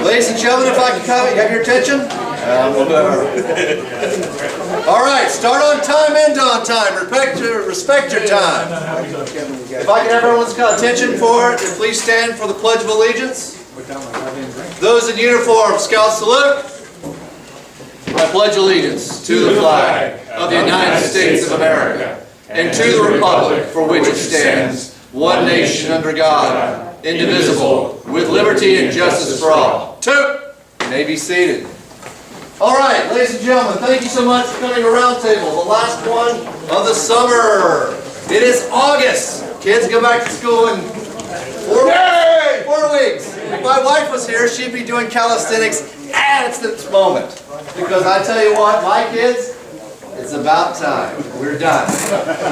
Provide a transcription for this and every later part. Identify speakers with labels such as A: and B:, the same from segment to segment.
A: Ladies and gentlemen, if I can come, you have your attention? All right, start on time, end on time. Respect your time. If I can have everyone's attention for it, then please stand for the Pledge of Allegiance. Those in uniform, Scouts salute. I pledge allegiance to the flag of the United States of America and to the republic for which it stands, one nation under God, indivisible, with liberty and justice for all. You may be seated. All right, ladies and gentlemen, thank you so much for coming to Roundtable, the last one of the summer. It is August. Kids go back to school in 4 weeks. If my wife was here, she'd be doing calisthenics at this moment. Because I tell you what, my kids, it's about time. We're done.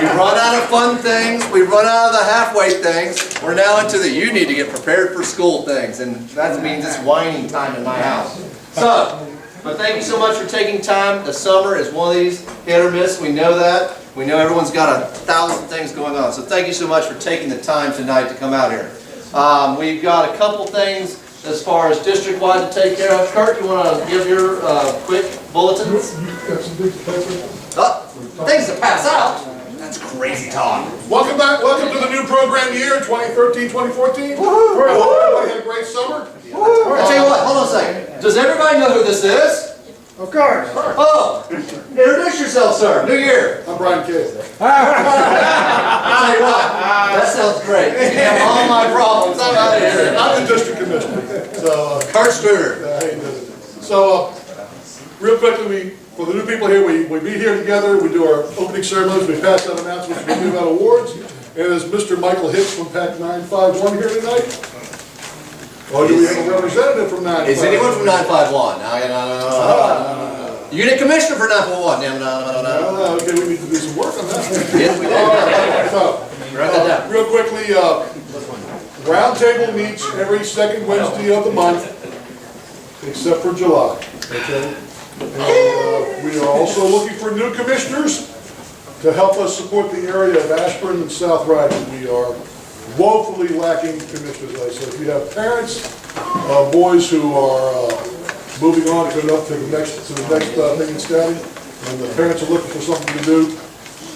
A: We run out of fun things. We run out of the halfway things. We're now into the you need to get prepared for school things. And that means it's whining time in my house. So, but thank you so much for taking time. The summer is one of these hit or miss. We know that. We know everyone's got 1,000 things going on. So thank you so much for taking the time tonight to come out here. We've got a couple things as far as district-wide to take care of. Kurt, you want to give your quick bulletins? Things to pass out? That's crazy talk.
B: Welcome back. Welcome to the new program year, 2013-2014. Everybody had a great summer.
A: I tell you what, hold on a second. Does everybody know who this is?
B: Of course.
A: Oh, introduce yourself, sir. New year.
B: I'm Brian Kale.
A: I tell you what, that sounds great. You have all my problems. I'm out of here.
B: I'm the district commissioner. So,
A: Kurt Studer.
B: So, real quickly, for the new people here, we meet here together. We do our opening ceremonies. We pass out announcements. We give out awards. And is Mr. Michael Hicks from PAC 951 here tonight? Or do we have a representative from 951?
A: Is anyone from 951? No. Unit Commissioner for 951. No.
B: Okay, we need to do some work on that.
A: Yes, we do.
B: So,
A: Write that down.
B: real quickly, Roundtable meets every second Wednesday of the month, except for July. Okay? And, we are also looking for new commissioners to help us support the area of Ashburn and South Riding. We are woefully lacking commissioners. So if you have parents, boys who are moving on to go up to the next thing in study, and the parents are looking for something to do,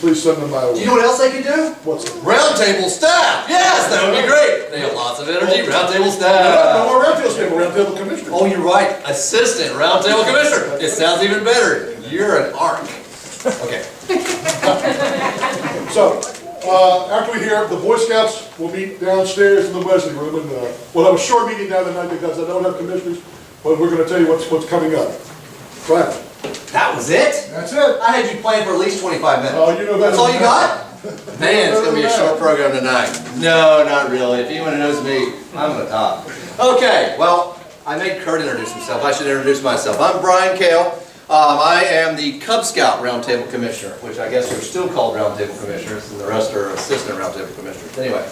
B: please send them my way.
A: Do you know what else they could do?
B: What's it?
A: Roundtable staff. Yes, that would be great. They have lots of energy. Roundtable
B: No
A: staff.
B: more roundtable staff, roundtable commissioner.
A: Oh, you're right. Assistant Roundtable Commissioner. It sounds even better. You're an ARC. Okay.
B: So, after we hear, the Boy Scouts will meet downstairs in the Wesley room, and we'll have a short meeting down tonight because I don't have commissioners, but we're going to tell you what's coming up. Right.
A: That was it?
B: That's it.
A: I had you planned for at least 25 minutes.
B: Oh, you know
A: That's all you got?
B: that.
A: Man, it's going to be a short program tonight. No, not really. If anyone knows me, I'm on the top. Okay, well, I made Kurt introduce himself. I should introduce myself. I'm Brian Kale. I am the Cub Scout Roundtable Commissioner, which I guess are still called Roundtable Commissioners, and the rest are Assistant Roundtable Commissioners. Anyway,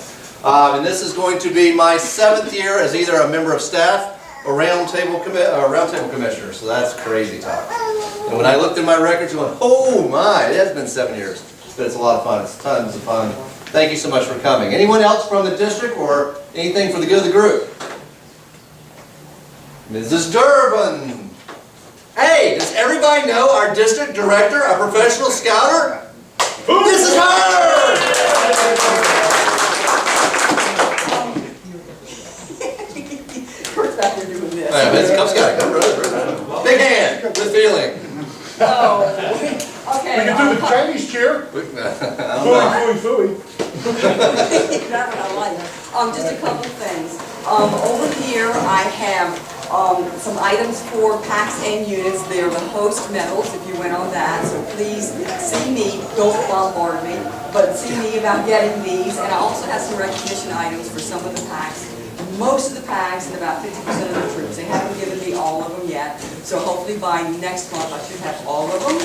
A: and this is going to be my 7th year as either a member of staff or Roundtable Commissioner, so that's crazy talk. And when I looked at my records, I went, oh my, it has been 7 years. But it's a lot of fun. It's tons of fun. Thank you so much for coming. Anyone else from the district or anything for the good of the group? Mrs. Durbin. Hey, does everybody know our district director, our professional scouter? This is her!
C: Kurt's back there doing this.
A: It's Cub Scout. Big hand, with feeling.
C: Oh, okay.
B: We can do the Chinese cheer. Fooey, fooey, fooey.
C: That one I like. Just a couple of things. Over here I have some items for packs and units. They're the host medals if you went on that. So please see me, don't bombard me, but see me about getting these. And I also have some recognition items for some of the packs. Most of the packs and about 50% of the troops. They haven't given me all of them yet. So hopefully by next month I should have all of them.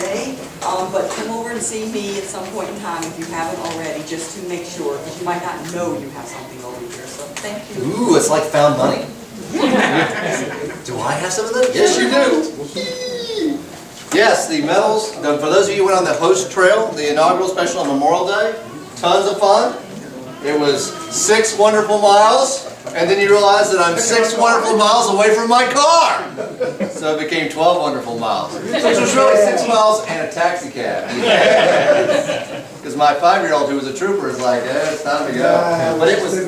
C: Yay. But come over and see me at some point in time if you haven't already, just to make sure, because you might not know you have something over here. So thank you.
A: Ooh, it's like found money. Do I have some of those? Yes, you do. Yes, the medals, for those of you who went on the host trail, the inaugural special on Memorial Day, tons of fun. It was 6 wonderful miles, and then you realize that I'm 6 wonderful miles away from my car. So it became 12 wonderful miles. So it was really 6 miles and a taxi cab. Because my 5-year-old, who was a trooper, is like, yeah, it's time to go. But it was,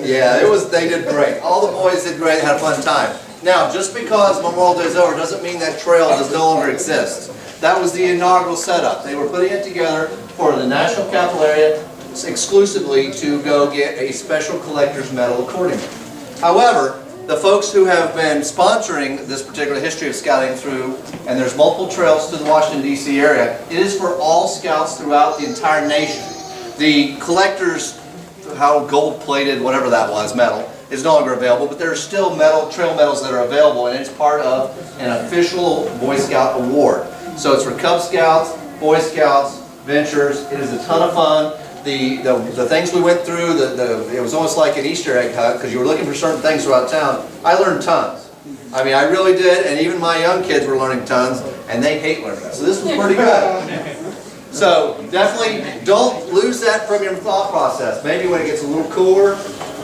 A: yeah, they did great. All the boys did great, had a fun time. Now, just because Memorial Day is over doesn't mean that trail does no longer exist. That was the inaugural setup. They were putting it together for the National Capital Area exclusively to go get a special collector's medal accordingly. However, the folks who have been sponsoring this particular history of scouting through, and there's multiple trails to the Washington, D.C. area, it is for all scouts throughout the entire nation. The collector's, how gold-plated, whatever that was, medal, is no longer available, but there are still trail medals that are available, and it's part of an official Boy Scout award. So it's for Cub Scouts, Boy Scouts, Ventures. It is a ton of fun. The things we went through, it was almost like an Easter egg hunt because you were looking for certain things throughout town. I learned tons. I mean, I really did, and even my young kids were learning tons, and they hate learning. So this was pretty good. So definitely don't lose that from your thought process. Maybe when it gets a little cooler,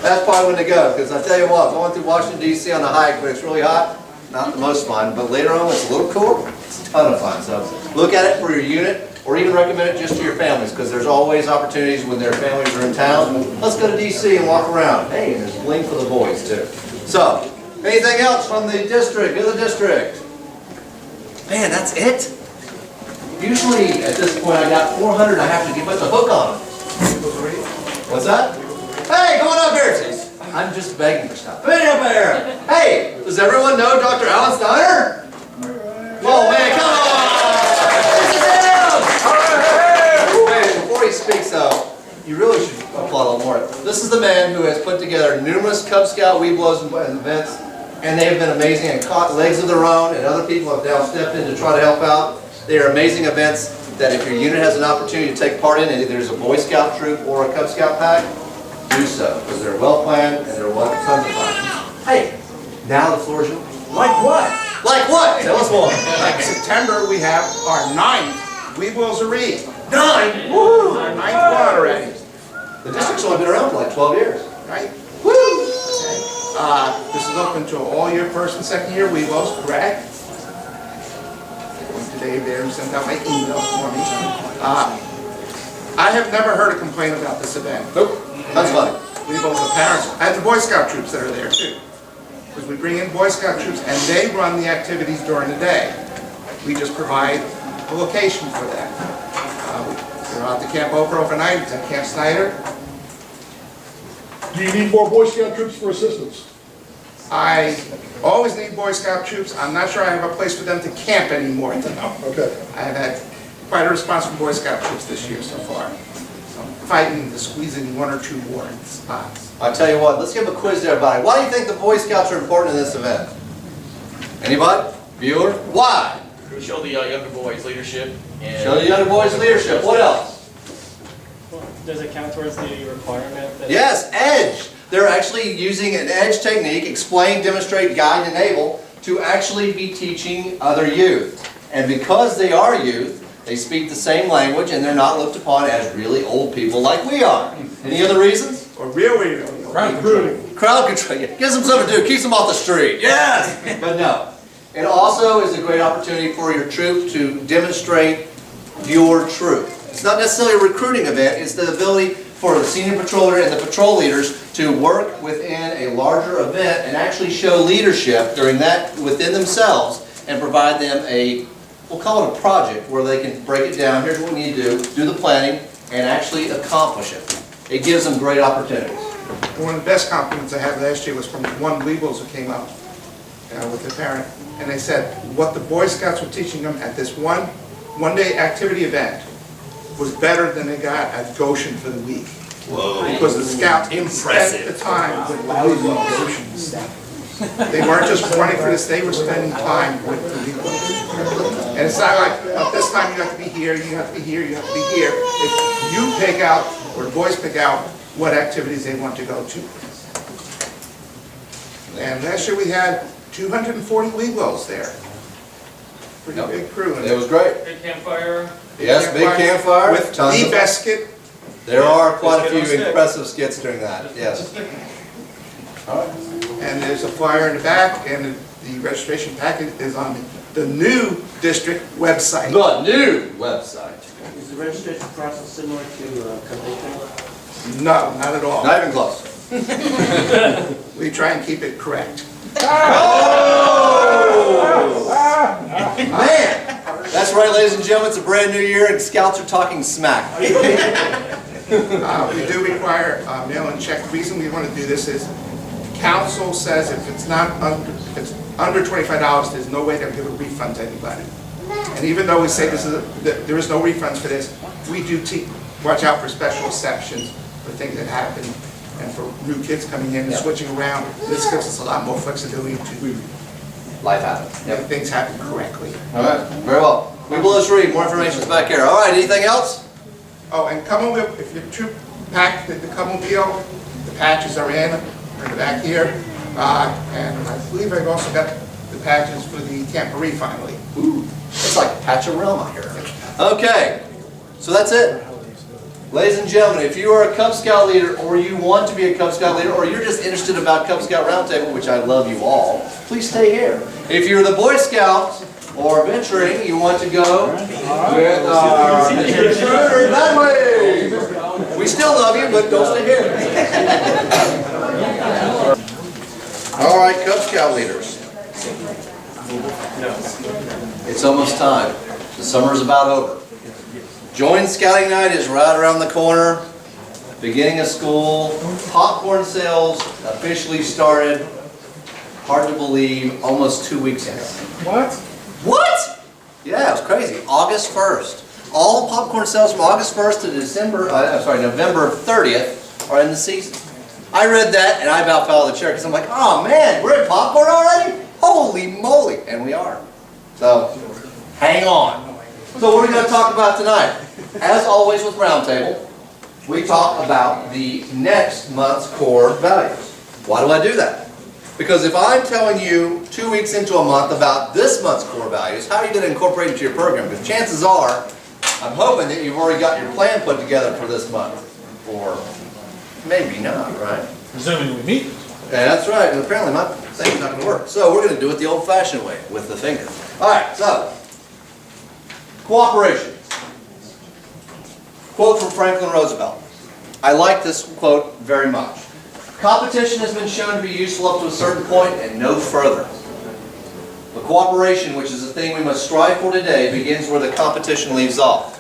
A: that's probably when to go. Because I tell you what, going through Washington, D.C. on a hike when it's really hot, not the most fun, but later on when it's a little cooler, it's a ton of fun. So look at it for your unit. Or even recommend it just to your families, because there's always opportunities when their families are in town. Let's go to DC and walk around. Hey, and there's bling for the boys too. So, anything else from the district? Go to the district. Man, that's it? Usually at this point I got 400, I have to put the hook on them. What's that? Hey, come on up here. I'm just begging for stuff. Come in up here. Hey, does everyone know Dr. Alan Steiner? Oh man, come on. Before he speaks though, you really should applaud a little more. This is the man who has put together numerous Cub Scout Weeblos and events, and they have been amazing and caught legs of their own, and other people have now stepped in to try to help out. They are amazing events that if your unit has an opportunity to take part in, and there's a Boy Scout troop or a Cub Scout pack, do so, because they're well planned and they're tons of fun. Hey, now the floor is yours.
D: Like what?
A: Like what? Tell us more.
D: Like September, we have our 9th Weeblos-a-Read.
A: 9!
D: Woo! Our 9th one already.
A: The district's only been around for like 12 years.
D: Right?
A: Woo!
D: This is open to all your first and second year Weeblos, correct? Today they sent out my email for me. I have never heard a complaint about this event.
A: Nope. That's funny.
D: Weeblos, the parents, and the Boy Scout troops that are there too. Because we bring in Boy Scout troops and they run the activities during the day. We just provide a location for that. We're out to Camp Oprah overnight, it's at Camp Snyder.
B: Do you need more Boy Scout troops for assistance?
D: I always need Boy Scout troops. I'm not sure I have a place for them to camp anymore, though.
B: Okay.
D: I've had quite a response from Boy Scout troops this year so far. So I'm fighting to squeeze in 1 or 2 more spots.
A: I'll tell you what, let's give a quiz to everybody. Why do you think the Boy Scouts are important in this event? Anybody? Viewer? Why?
E: Show the younger boys leadership. And
A: Show the younger boys leadership. What else?
F: Well, does it count towards the requirement? That
A: Yes, EDGE. They're actually using an EDGE technique, explain, demonstrate, guide, enable, to actually be teaching other youth. And because they are youth, they speak the same language and they're not looked upon as really old people like we are. Any other reasons?
D: Or really,
B: Crowd recruiting.
A: Crowd control. Gives them something to do. Keeps them off the street. Yes! But no. It also is a great opportunity for your troop to demonstrate your troop. It's not necessarily a recruiting event. It's the ability for the senior patroller and the patrol leaders to work within a larger event and actually show leadership during that within themselves and provide them a, we'll call it a project, where they can break it down. Here's what we need to do the planning, and actually accomplish it. It gives them great opportunities.
D: one of the best compliments I had last year was from one Weeblos who came up with the parent. And they said what the Boy Scouts were teaching them at this one-day activity event was better than they got at Goshen for the week.
E: Whoa.
D: Because the Scouts spent the time with the Weeblos. They weren't just running for this, they were spending time with the Weeblos. And it's not like, at this time you have to be here, you have to be here, you have to be here. If you pick out, or the boys pick out, what activities they want to go to. And last year we had 240 Weeblos there. Pretty big crew.
A: It was great.
F: Big campfire.
A: Yes, big campfire.
D: With
A: tons
D: Lee
A: of-
D: Beskett
A: There are quite a few impressive skits during that, yes.
D: And there's a flyer in the back, and the registration packet is on the new district website.
A: The new website.
G: Is the registration process similar to convention?
D: No, not at all.
A: Not even close.
D: We try and keep it correct.
A: Man! That's right, ladies and gentlemen, it's a brand new year and Scouts are talking smack.
D: We do require mail-in check. The reason we want to do this is council says if it's not under, if it's under $25, there's no way to give a refund to anybody. And even though we say that there is no refunds for this, we do watch out for special exceptions for things that happen and for new kids coming in and switching around. This gives us a lot more flexibility to
A: Life happens.
D: make things happen correctly.
A: All right, very well. We will just read. More information is back here. All right, anything else?
D: Oh, and Commonwealth, if your troop pack, the Commonwealth, the patches are in the back here. And I believe I've also got the patches for the Camporee finally.
A: Ooh, it's like Patcharelma here. Okay, so that's it. Ladies and gentlemen, if you are a Cub Scout leader, or you want to be a Cub Scout leader, or you're just interested about Cub Scout Roundtable, which I love you all, please stay here. If you're the Boy Scout or venturing, you want to go with our intruder that way. We still love you, but don't stay here. All right, Cub Scout leaders. It's almost time. The summer's about over. Joint Scouting Night is right around the corner. Beginning of school. Popcorn sales officially started. Hard to believe, almost 2 weeks ago.
B: What?
A: What? Yeah, it was crazy. August 1st. All popcorn sales from August 1st to November 30th are in the season. I read that and I about fell out of the chair because I'm like, oh man, we're at popcorn already? Holy moly. And we are. So, hang on. So what are we going to talk about tonight? As always with Roundtable, we talk about the next month's core values. Why do I do that? Because if I'm telling you 2 weeks into a month about this month's core values, how are you going to incorporate it into your program? Because chances are, I'm hoping that you've already got your plan put together for this month. Or maybe not, right?
B: Presuming we meet.
A: Yeah, that's right. And apparently my thing's not going to work. So we're going to do it the old-fashioned way, with the finger. All right, so, cooperation. Quote from Franklin Roosevelt. I like this quote very much. Competition has been shown to be useful up to a certain point and no further. But cooperation, which is the thing we must strive for today, begins where the competition leaves off.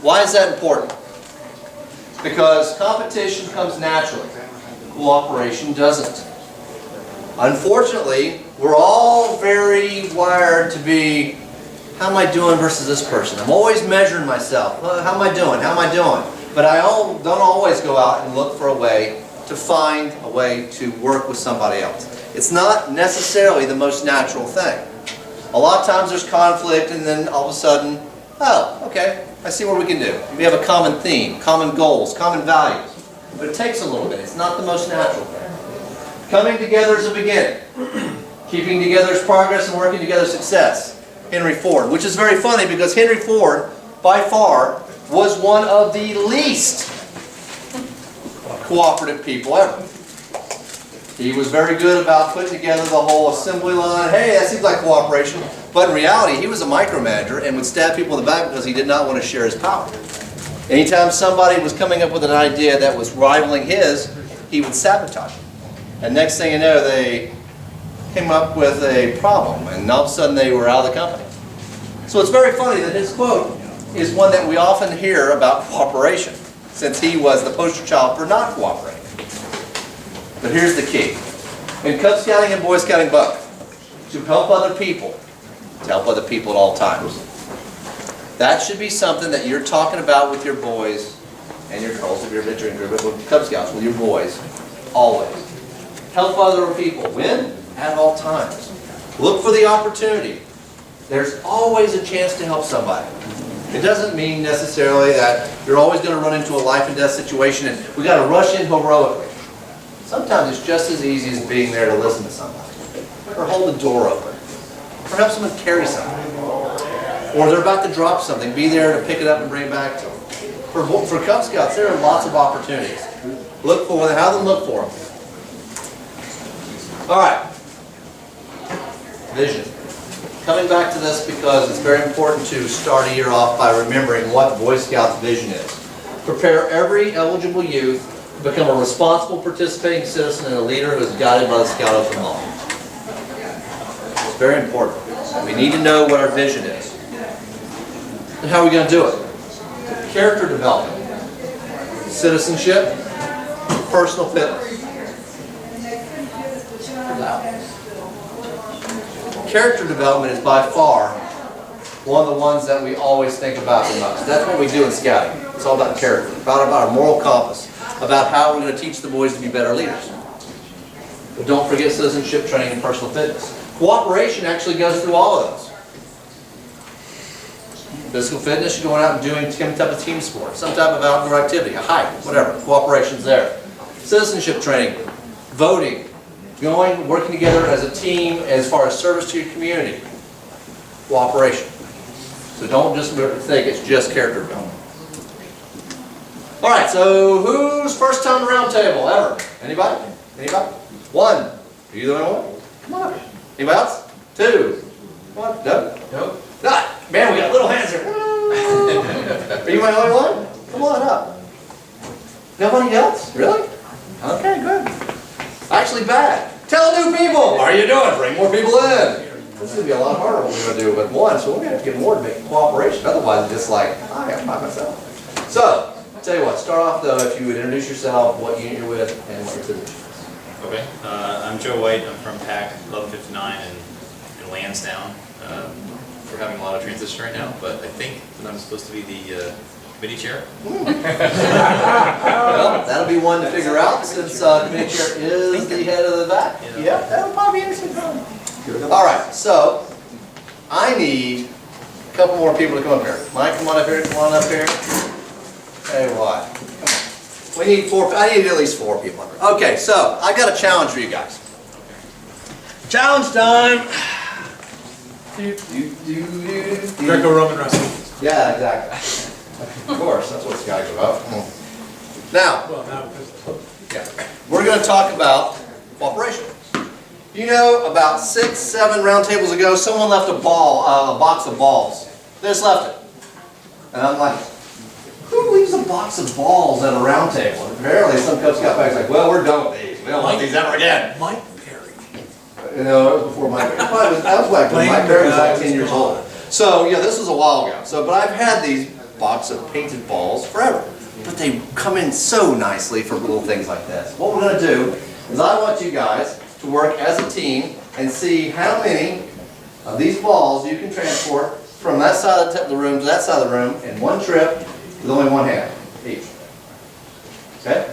A: Why is that important? Because competition comes naturally. Cooperation doesn't. Unfortunately, we're all very wired to be, how am I doing versus this person? I'm always measuring myself. How am I doing? How am I doing? But I don't always go out and look for a way to find a way to work with somebody else. It's not necessarily the most natural thing. A lot of times there's conflict and then all of a sudden, oh, okay, I see what we can do. We have a common theme, common goals, common values. But it takes a little bit. It's not the most natural thing. Coming together is a beginning. Keeping together is progress and working together is success. Henry Ford, which is very funny because Henry Ford, by far, was one of the least cooperative people ever. He was very good about putting together the whole assembly line. Hey, that seems like cooperation. But in reality, he was a micromanager and would stab people in the back because he did not want to share his power. Anytime somebody was coming up with an idea that was rivaling his, he would sabotage it. And next thing you know, they came up with a problem, and all of a sudden they were out of the company. So it's very funny that his quote is one that we often hear about cooperation, since he was the poster child for not cooperating. But here's the key. In Cub Scouting and Boy Scouting both, to help other people, to help other people at all times. That should be something that you're talking about with your boys and your girls, if you're a venturing group, but with Cub Scouts, with your boys, always. Help other people. When? At all times. Look for the opportunity. There's always a chance to help somebody. It doesn't mean necessarily that you're always going to run into a life and death situation and we got to rush in heroically. Sometimes it's just as easy as being there to listen to somebody. Or hold the door open. Or help someone carry something. Or they're about to drop something. Be there to pick it up and bring it back to them. For Cub Scouts, there are lots of opportunities. Look for them, have them look for them. All right. Vision. Coming back to this because it's very important to start a year off by remembering what Boy Scouts' vision is. Prepare every eligible youth to become a responsible participating citizen and a leader who is guided by the Scout Oath of Law. It's very important. We need to know what our vision is. And how are we going to do it? Character development, citizenship, personal fitness. Character development is by far one of the ones that we always think about the most. That's what we do in scouting. It's all about character, about our moral compass, about how we're going to teach the boys to be better leaders. But don't forget citizenship training and personal fitness. Cooperation actually goes through all of those. Physical fitness, you're going out and doing some type of team sport, some type of outdoor activity, a hike, whatever. Cooperation's there. Citizenship training, voting, working together as a team as far as service to your community. Cooperation. So don't just think it's just character development. All right, so who's first time Roundtable ever? Anybody? Anybody? One. Are you the only one? Come on. Anybody else? Two. Come on. No? No? Ah, man, we got little hands here. Are you my only one? Come on up. Nobody else? Really? Okay, good. Actually bad. Tell new people. How are you doing? Bring more people in. This is going to be a lot harder what we're going to do with one, so we're going to have to get more to make cooperation. Otherwise, it's just like, hi, I'm by myself. So, I'll tell you what, start off though, if you would introduce yourself, what unit you're with, and what your position is.
H: Okay, I'm Joe White. I'm from PAC 1159 in Lansdowne. We're having a lot of transition right now, but I think that I'm supposed to be the committee chair.
A: Well, that'll be one to figure out since committee chair is the head of the back. Yeah, that'll probably be interesting. All right, so I need a couple more people to come up here. Mike, come on up here. Come on up here. Tell you what. Come on. We need four. I need at least 4 people up here. Okay, so I got a challenge for you guys. Challenge time.
B: Greco-Roman wrestling.
A: Yeah, exactly. Of course, that's what Sky's about. Now, we're going to talk about cooperation. You know, about 6, 7 roundtables ago, someone left a box of balls. They just left it. And I'm like, who leaves a box of balls at a roundtable? And apparently some Cub Scout back's like, well, we're done with these. We don't want these ever again.
B: Mike Perry.
A: You know, it was before Mike Perry. That was back when Mike Perry was like 10 years old. So, yeah, this was a while ago. So, but I've had these box of painted balls forever. But they come in so nicely for little things like this. What we're going to do is I want you guys to work as a team and see how many of these balls you can transport from that side of the room to that side of the room in one trip with only one hand each. Okay?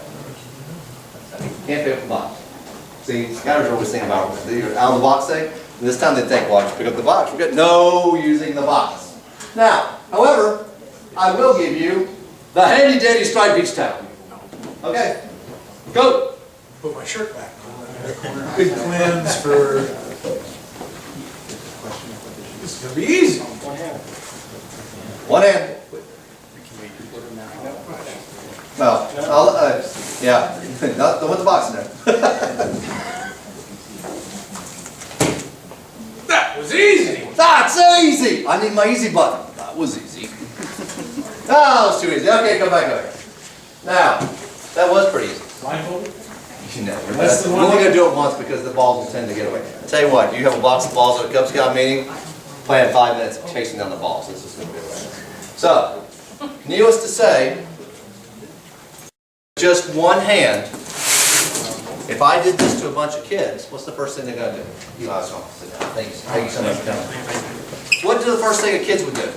A: Can't pick up the box. See, scouters are always thinking about the out of the box thing. And this time they think, well, just pick up the box. We're good. No using the box. Now, however, I will give you the handy dandy striped beach towel. Okay? Go!
B: Put my shirt back on. Big plans for. This is going to be easy.
A: One hand. Well, yeah, not the one with the box in there.
B: That was easy.
A: That's easy! I need my easy button. That was easy. Oh, that was too easy. Okay, come back over. Now, that was pretty easy.
B: Blindfolded?
A: You know, we're only going to do it once because the balls will tend to get away. I'll tell you what, you have a box of balls at a Cub Scout meeting, plan 5 minutes of chasing down the balls. This is going to be away. So, needless to say, just one hand, if I did this to a bunch of kids, what's the first thing they're going to do? You last one. Sit down. Thank you so much for coming. What do the first thing the kids would do?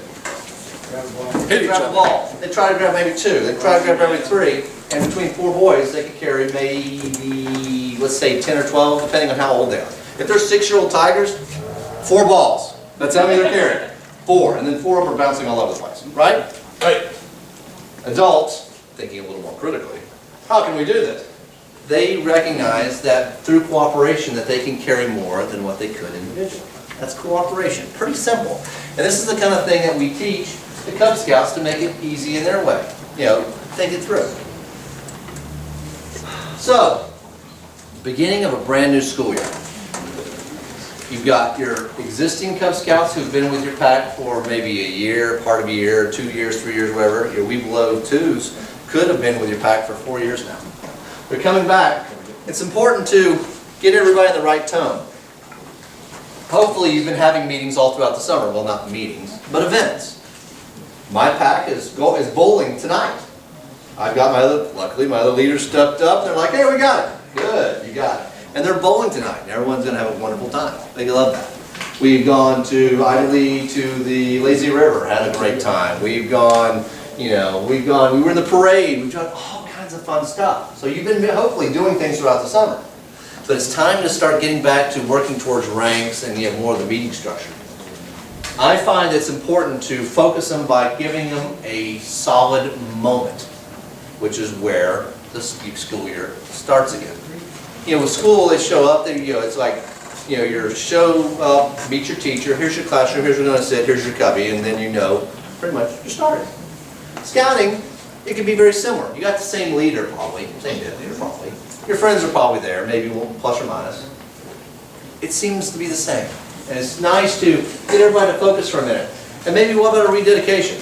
A: Hit grab a ball. They try to grab maybe 2. They try to grab maybe 3. And between 4 boys, they could carry maybe, let's say 10 or 12, depending on how old they are. If they're 6-year-old tigers, 4 balls. That's how many they're carrying. 4. And then 4 of them are bouncing all over the place. Right?
B: Right.
A: Adults, thinking a little more critically, how can we do this? They recognize that through cooperation that they can carry more than what they could individually. That's cooperation. Pretty simple. And this is the kind of thing that we teach the Cub Scouts to make it easy in their way. think it through. So, beginning of a brand new school year. You've got your existing Cub Scouts who've been with your pack for maybe a year, part of a year, 2 years, 3 years, whatever. Your We Below 2s could have been with your pack for 4 years now. They're coming back. It's important to get everybody in the right tone. Hopefully you've been having meetings all throughout the summer. Well, not meetings, but events. My pack is bowling tonight. I've got luckily my other leaders stepped up. They're like, hey, we got it. Good, you got it. And they're bowling tonight, and everyone's going to have a wonderful time. They love that. We've gone to Ivy to the Lazy River, had a great time. We've gone, we were in the parade. We've done all kinds of fun stuff. So you've been hopefully doing things throughout the summer. But it's time to start getting back to working towards ranks and more of the meeting structure. I find it's important to focus them by giving them a solid moment, which is where the school year starts again. With school, they show up, it's like, your show up, meet your teacher, here's your classroom, here's where you're going to sit, here's your cubby, and then pretty much, you're started. Scouting, it can be very similar. You got the same leader probably, same leader probably. Your friends are probably there, maybe plus or minus. It seems to be the same. And it's nice to get everybody to focus for a minute. And maybe what about a rededication?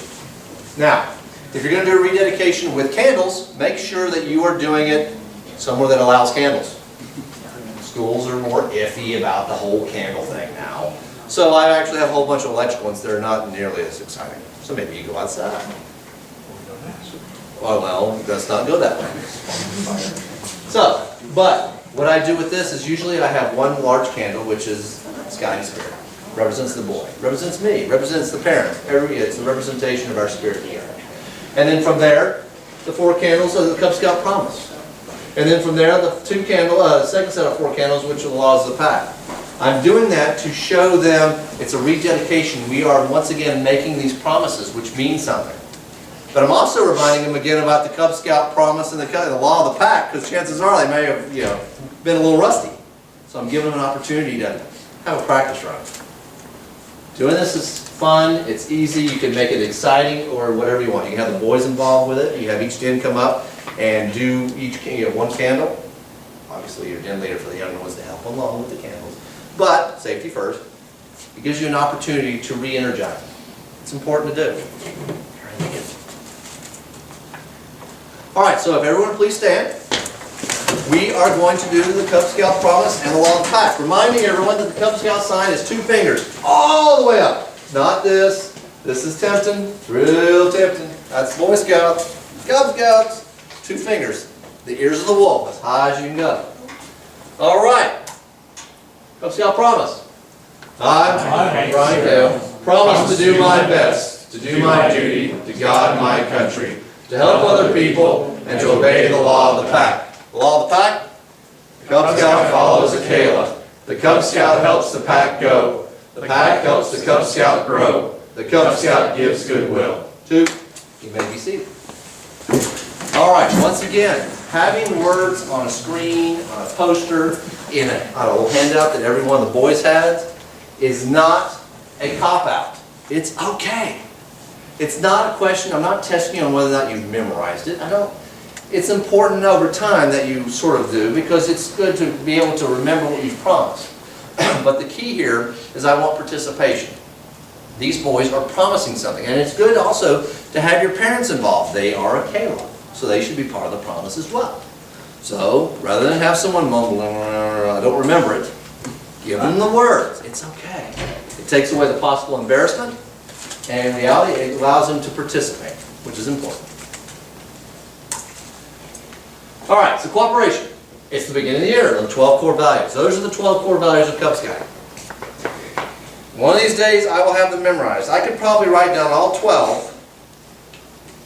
A: Now, if you're going to do a rededication with candles, make sure that you are doing it somewhere that allows candles. Schools are more iffy about the whole candle thing now. So I actually have a whole bunch of electric ones that are not nearly as exciting. So maybe you go outside. Oh, well, let's not go that way. So, but what I do with this is usually I have one large candle, which is Scouting Spirit. Represents the boy. Represents me. Represents the parent. It's the representation of our spirit here. And then from there, the 4 candles are the Cub Scout Promise. And then from there, the second set of 4 candles, which are the laws of the pack. I'm doing that to show them it's a rededication. We are once again making these promises, which mean something. But I'm also reminding them again about the Cub Scout Promise and the law of the pack, because chances are they may have been a little rusty. So I'm giving them an opportunity to have a practice run. Doing this is fun. It's easy. You can make it exciting or whatever you want. You can have the boys involved with it. You have each den come up and do one candle. Obviously, your den leader for the younger ones to help along with the candles. But, safety first, it gives you an opportunity to re-energize. It's important to do. All right, so if everyone please stand. We are going to do the Cub Scout Promise and the Law of the Pack. Reminding everyone that the Cub Scout sign is 2 fingers all the way up. Not this. This is tempting. It's real tempting. That's Boy Scouts. Cub Scouts. 2 fingers. The ears of the wolf, as high as you can go. All right. Cub Scout Promise. I, Brian Kale, promise to do my best, to do my duty, to God and my country, to help other people, and to obey the law of the pack. The law of the pack? The Cub Scout follows a Kale. The Cub Scout helps the pack go. The pack helps the Cub Scout grow. The Cub Scout gives goodwill. 2. You may be seated. All right, once again, having words on a screen, on a poster, on a little handout that every one of the boys has, is not a cop-out. It's okay. It's not a question, I'm not testing you on whether or not you've memorized it. It's important over time that you sort of do, because it's good to be able to remember what you've promised. But the key here is I want participation. These boys are promising something, and it's good also to have your parents involved. They are a Kale, so they should be part of the promise as well. So, rather than have someone mumbling, I don't remember it, give them the words. It's okay. It takes away the possible embarrassment, and in reality, it allows them to participate, which is important. All right, so cooperation. It's the beginning of the year, the 12 core values. Those are the 12 core values of Cub Scouting. One of these days, I will have them memorized. I could probably write down all 12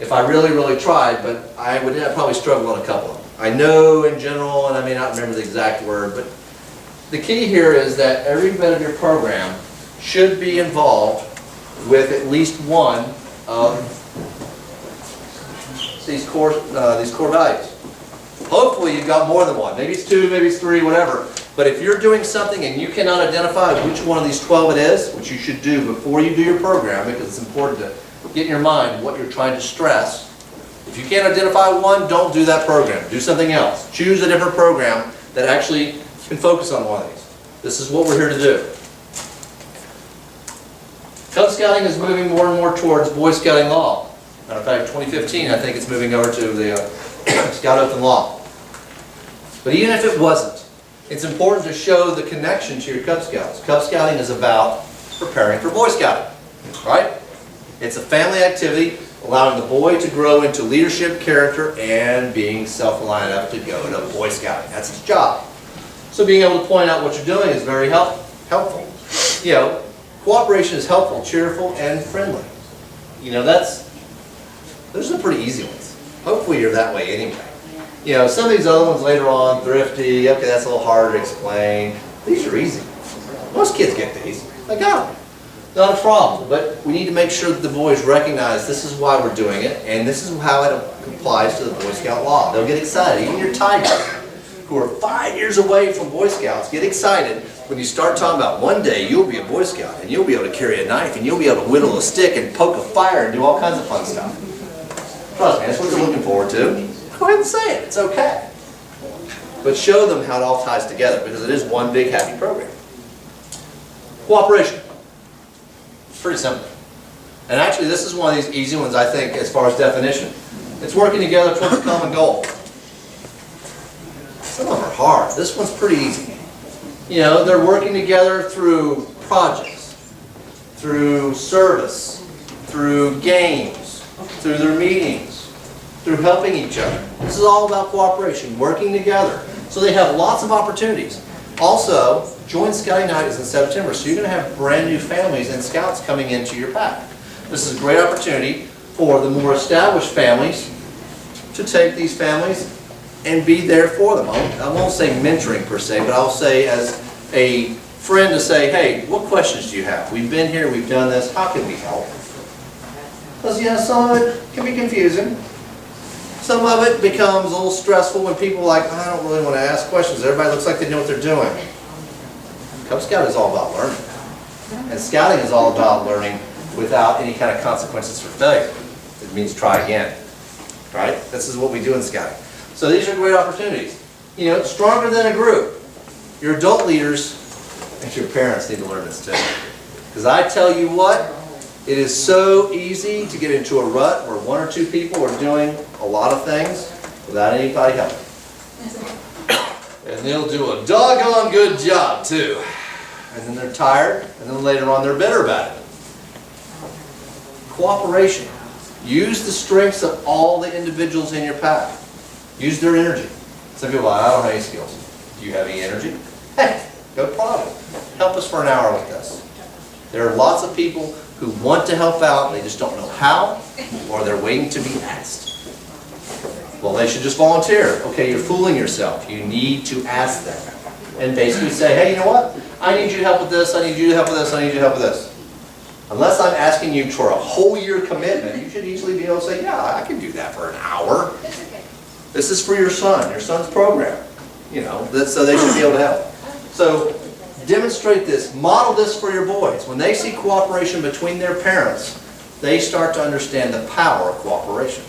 A: if I really, really tried, but I would probably struggle on a couple of them. I know in general, and I may not remember the exact word, but the key here is that every bit of your program should be involved with at least one of these core values. Hopefully you've got more than one. Maybe it's 2, maybe it's 3, whatever. But if you're doing something and you cannot identify which one of these 12 it is, which you should do before you do your program, because it's important to get in your mind what you're trying to stress, If you can't identify one, don't do that program. Do something else. Choose a different program that actually can focus on one of these. This is what we're here to do. Cub Scouting is moving more and more towards Boy Scouting law. Matter of fact, 2015, I think it's moving over to the Scout Oath and Law. But even if it wasn't, it's important to show the connection to your Cub Scouts. Cub Scouting is about preparing for Boy Scouting, right? It's a family activity allowing the boy to grow into leadership, character, and being self-reliant enough to go to Boy Scouting. That's his job. So being able to point out what you're doing is very helpful. You know, cooperation is helpful, cheerful, and friendly. You know, those are the pretty easy ones. Hopefully you're that way anyway. You know, some of these other ones later on, thrifty, okay, that's a little harder to explain. These are easy. Most kids get these. I got them. Not a problem, but we need to make sure that the boys recognize this is why we're doing it, and this is how it complies to the Boy Scout law. They'll get excited. Even your tigers, who are 5 years away from Boy Scouts, get excited when you start talking about one day you'll be a Boy Scout, and you'll be able to carry a knife, and you'll be able to whittle a stick and poke a fire and do all kinds of fun stuff. Trust me, that's what they're looking forward to. Go ahead and say it. It's okay. But show them how it all ties together, because it is one big happy program. Cooperation. It's pretty simple. And actually, this is one of these easy ones, I think, as far as definition. It's working together towards a common goal. Some of them are hard. This one's pretty easy. You know, they're working together through projects, through service, through games, through their meetings, through helping each other. This is all about cooperation, working together. So they have lots of opportunities. Also, Joint Scouting Night is in September, so you're going to have brand new families and scouts coming into your pack. This is a great opportunity for the more established families to take these families and be there for them. I won't say mentoring per se, but I'll say as a friend to say, hey, what questions do you have? We've been here, we've done this, how can we help? Because, you know, some of it can be confusing. Some of it becomes a little stressful when people are like, I don't really want to ask questions. Everybody looks like they know what they're doing. Cub Scout is all about learning. And Scouting is all about learning without any kind of consequences for failure. It means try again. Right? This is what we do in Scouting. So these are great opportunities. You know, stronger than a group. Your adult leaders and your parents need to learn this too. Because I tell you what, it is so easy to get into a rut where one or two people are doing a lot of things without anybody helping. And they'll do a doggone good job too. And then they're tired, and then later on they're bitter about it. Cooperation. Use the strengths of all the individuals in your pack. Use their energy. Some people are like, I don't have any skills. Do you have any energy? Hey, go plot it. Help us for an hour with this. There are lots of people who want to help out, they just don't know how, or they're waiting to be asked. Well, they should just volunteer. Okay, you're fooling yourself. You need to ask them. And basically say, hey, you know what? I need you to help with this, I need you to help with this, I need you to help with this. Unless I'm asking you for a whole year commitment, you should easily be able to say, yeah, I can do that for an hour. This is for your son's program. You know, so they should be able to help. So demonstrate this, model this for your boys. When they see cooperation between their parents, they start to understand the power of cooperation.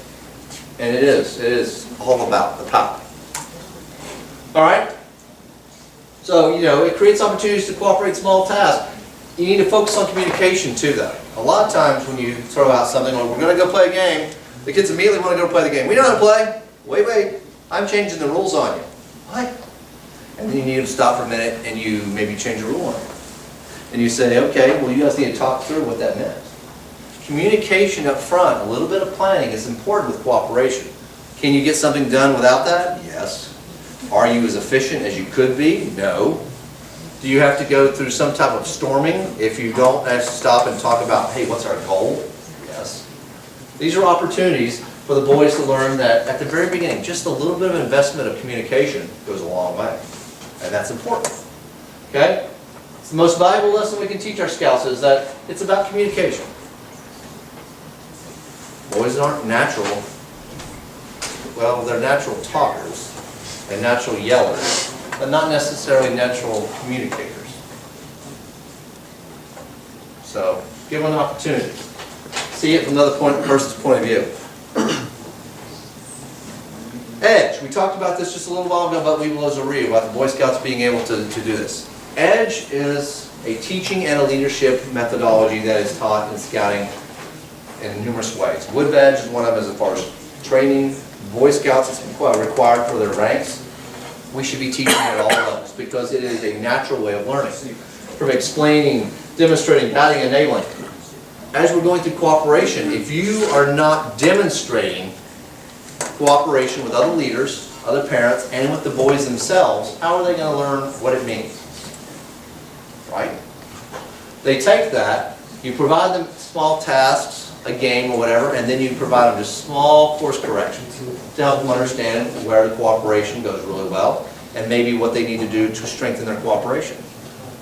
A: And it is all about the power. All right? So, you know, it creates opportunities to cooperate in small tasks. You need to focus on communication too, though. A lot of times when you throw out something like, we're going to go play a game, the kids immediately want to go play the game. We know how to play. Wait, I'm changing the rules on you. What? And then you need to stop for a minute and you maybe change a rule on it. And you say, okay, well, you guys need to talk through what that meant. Communication up front, a little bit of planning is important with cooperation. Can you get something done without that? Yes. Are you as efficient as you could be? No. Do you have to go through some type of storming if you don't have to stop and talk about, hey, what's our goal? Yes. These are opportunities for the boys to learn that at the very beginning, just a little bit of investment of communication goes a long way. And that's important. Okay? It's the most valuable lesson we can teach our scouts is that it's about communication. Boys aren't natural, well, they're natural talkers and natural yellers, but not necessarily natural communicators. So, give them an opportunity. See it from another person's point of view. we talked about this just a little while ago, but we will as a review about the Boy Scouts being able to do this. EDGE is a teaching and a leadership methodology that is taught in scouting in numerous ways. Wood Badge is one of them as far as training. Boy Scouts is required for their ranks. We should be teaching at all levels because it is a natural way of learning. From explaining, demonstrating, guiding, enabling. As we're going through cooperation, if you are not demonstrating cooperation with other leaders, other parents, and with the boys themselves, how are they going to learn what it means? Right? They take that, you provide them small tasks, a game or whatever, and then you provide them just small course corrections to help them understand where the cooperation goes really well, and maybe what they need to do to strengthen their cooperation.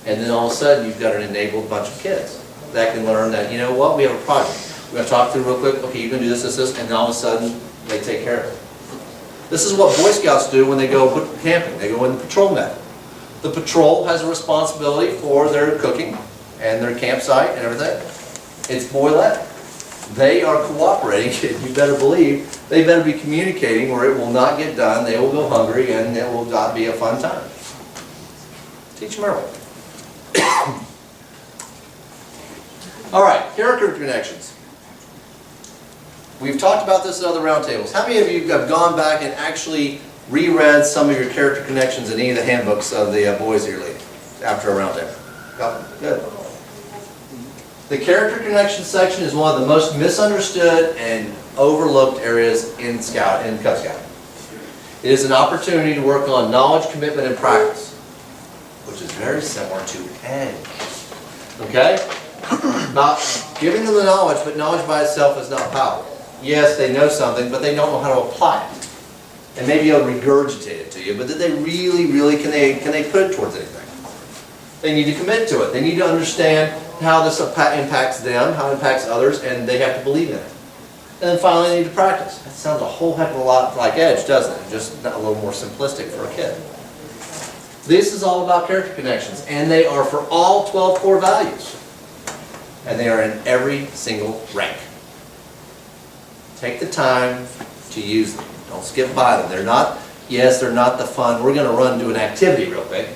A: And then all of a sudden, you've got an enabled bunch of kids that can learn that, you know what, we have a project. We're going to talk through real quick, okay, you're going to do this, this, this, and then all of a sudden, they take care of it. This is what Boy Scouts do when they go camping. They go in the patrol method. The patrol has a responsibility for their cooking and their campsite and everything. It's boy-led. They are cooperating, you better believe, they better be communicating or it will not get done, they will go hungry, and it will not be a fun time. Teach them early. All right, character connections. We've talked about this in other roundtables. How many of you have gone back and actually reread some of your character connections in any of the handbooks of the boys that you're leading after a roundtable? Good. The character connection section is one of the most misunderstood and overlooked areas in Cub Scouting. It is an opportunity to work on knowledge, commitment, and practice, which is very similar to EDGE. Okay? Not giving them the knowledge, but knowledge by itself is not power. Yes, they know something, but they don't know how to apply it. And maybe they'll regurgitate it to you, but did they really, can they put it towards anything? They need to commit to it. They need to understand how this impacts them, how it impacts others, and they have to believe in it. And then finally, they need to practice. That sounds a whole heck of a lot like EDGE, doesn't it? Just a little more simplistic for a kid. This is all about character connections, and they are for all 12 core values. And they are in every single rank. Take the time to use them. Don't skip by them. They're not, yes, they're not the fun, we're going to run and do an activity real quick,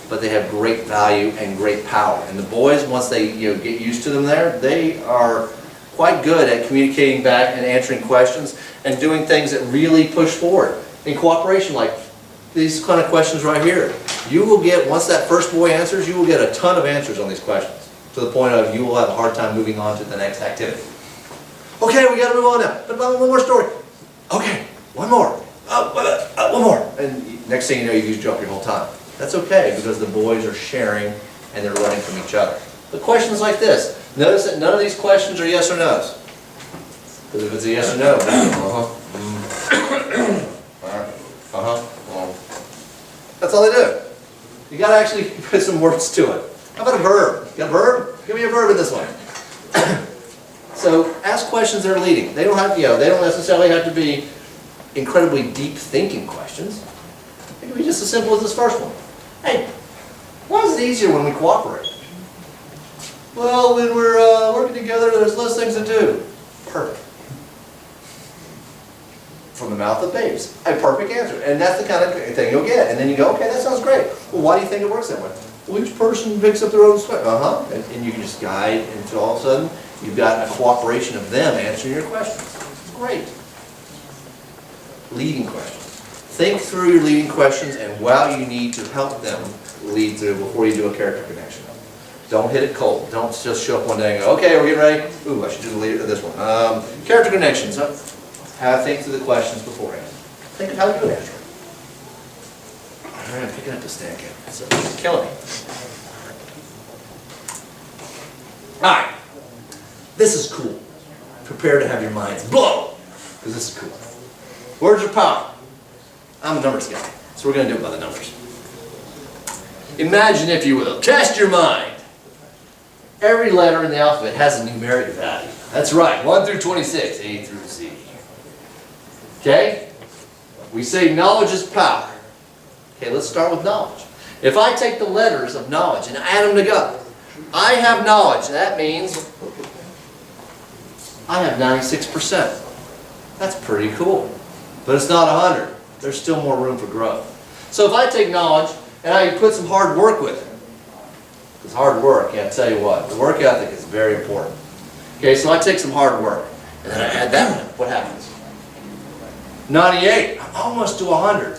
A: but they have great value and great power. And the boys, once they get used to them there, they are quite good at communicating back and answering questions and doing things that really push forward. In cooperation, like these kind of questions right here. You will get, once that first boy answers, you will get a ton of answers on these questions, to the point of you will have a hard time moving on to the next activity. Okay, we got to move on now. But one more story. Okay, one more. One more. And next thing you know, you've used up your whole time. That's okay, because the boys are sharing and they're learning from each other. But questions like this. Notice that none of these questions are yes or no's. Because if it's a yes or no, that's all they do. You got to actually put some words to it. How about a verb? You got a verb? Give me a verb in this one. So ask questions that are leading. They don't have, they don't necessarily have to be incredibly deep thinking questions. It can be just as simple as this first one. Hey, why is it easier when we cooperate? Well, when we're working together, there's less things to do. Perfect. From the mouth of babes. A perfect answer. And that's the kind of thing you'll get. And then you go, okay, that sounds great. Well, why do you think it works that way? Well, each person picks up their own sweat. And you can just guide until all of a sudden you've got a cooperation of them answering your questions. Great. Leading questions. Think through your leading questions and wow, you need to help them lead through before you do a character connection. Don't hit it cold. Don't just show up one day and go, okay, we're getting ready. Ooh, I should do the leader of this one. Character connections. Think through the questions beforehand. Think of how you would answer it. All right, I'm picking up the stack again. It's killing me. All right. This is cool. Prepare to have your minds blown, because this is cool. Words are power. I'm a numbers guy, so we're going to do it by the numbers. Imagine, if you will, cast your mind. Every letter in the alphabet has a numeric value. That's right, 1 through 26, A through Z. Okay? We say knowledge is power. Okay, let's start with knowledge. If I take the letters of knowledge and add them together, I have knowledge. That means I have 96%. That's pretty cool. But it's not 100. there's still more room for growth. So if I take knowledge and I put some hard work with it, because hard work, yeah, I tell you what, the work ethic is very important. Okay, so I take some hard work, and then I add that one, what happens? 98, I'm almost to 100.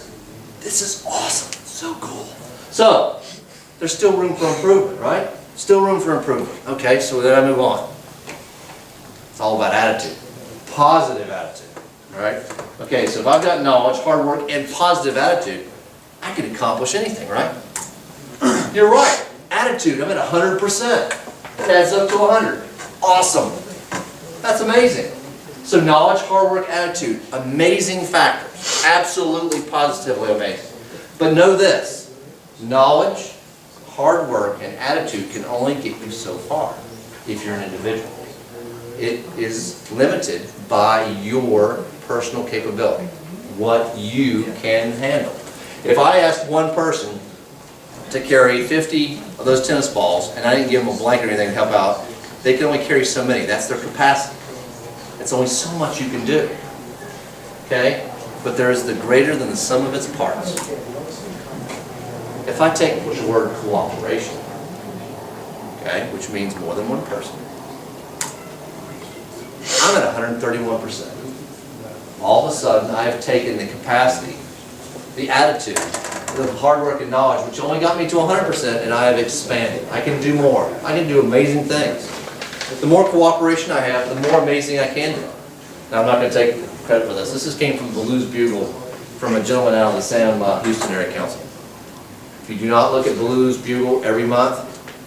A: This is awesome, so cool. So, there's still room for improvement, right? Still room for improvement. Okay, so then I move on. It's all about attitude. Positive attitude, all right? Okay, so if I've got knowledge, hard work, and positive attitude, I can accomplish anything, right? You're right. Attitude, I'm at 100%. It adds up to 100. Awesome. That's amazing. So knowledge, hard work, attitude, amazing factors. Absolutely, positively amazing. But know this, knowledge, hard work, and attitude can only get you so far if you're an individual. It is limited by your personal capability, what you can handle. If I asked one person to carry 50 of those tennis balls, and I didn't give them a blanket or anything to help out, they can only carry so many. That's their capacity. It's only so much you can do. Okay? But there is the greater than the sum of its parts. If I take the word cooperation, okay, which means more than one person, I'm at 131%. All of a sudden, I have taken the capacity, the attitude, the hard work and knowledge, which only got me to 100%, and I have expanded. I can do more. I can do amazing things. The more cooperation I have, the more amazing I can do. Now, I'm not going to take credit for this. This came from the Blues Bugle from a gentleman out of the Sam Houston Area Council. If you do not look at Blues Bugle every month,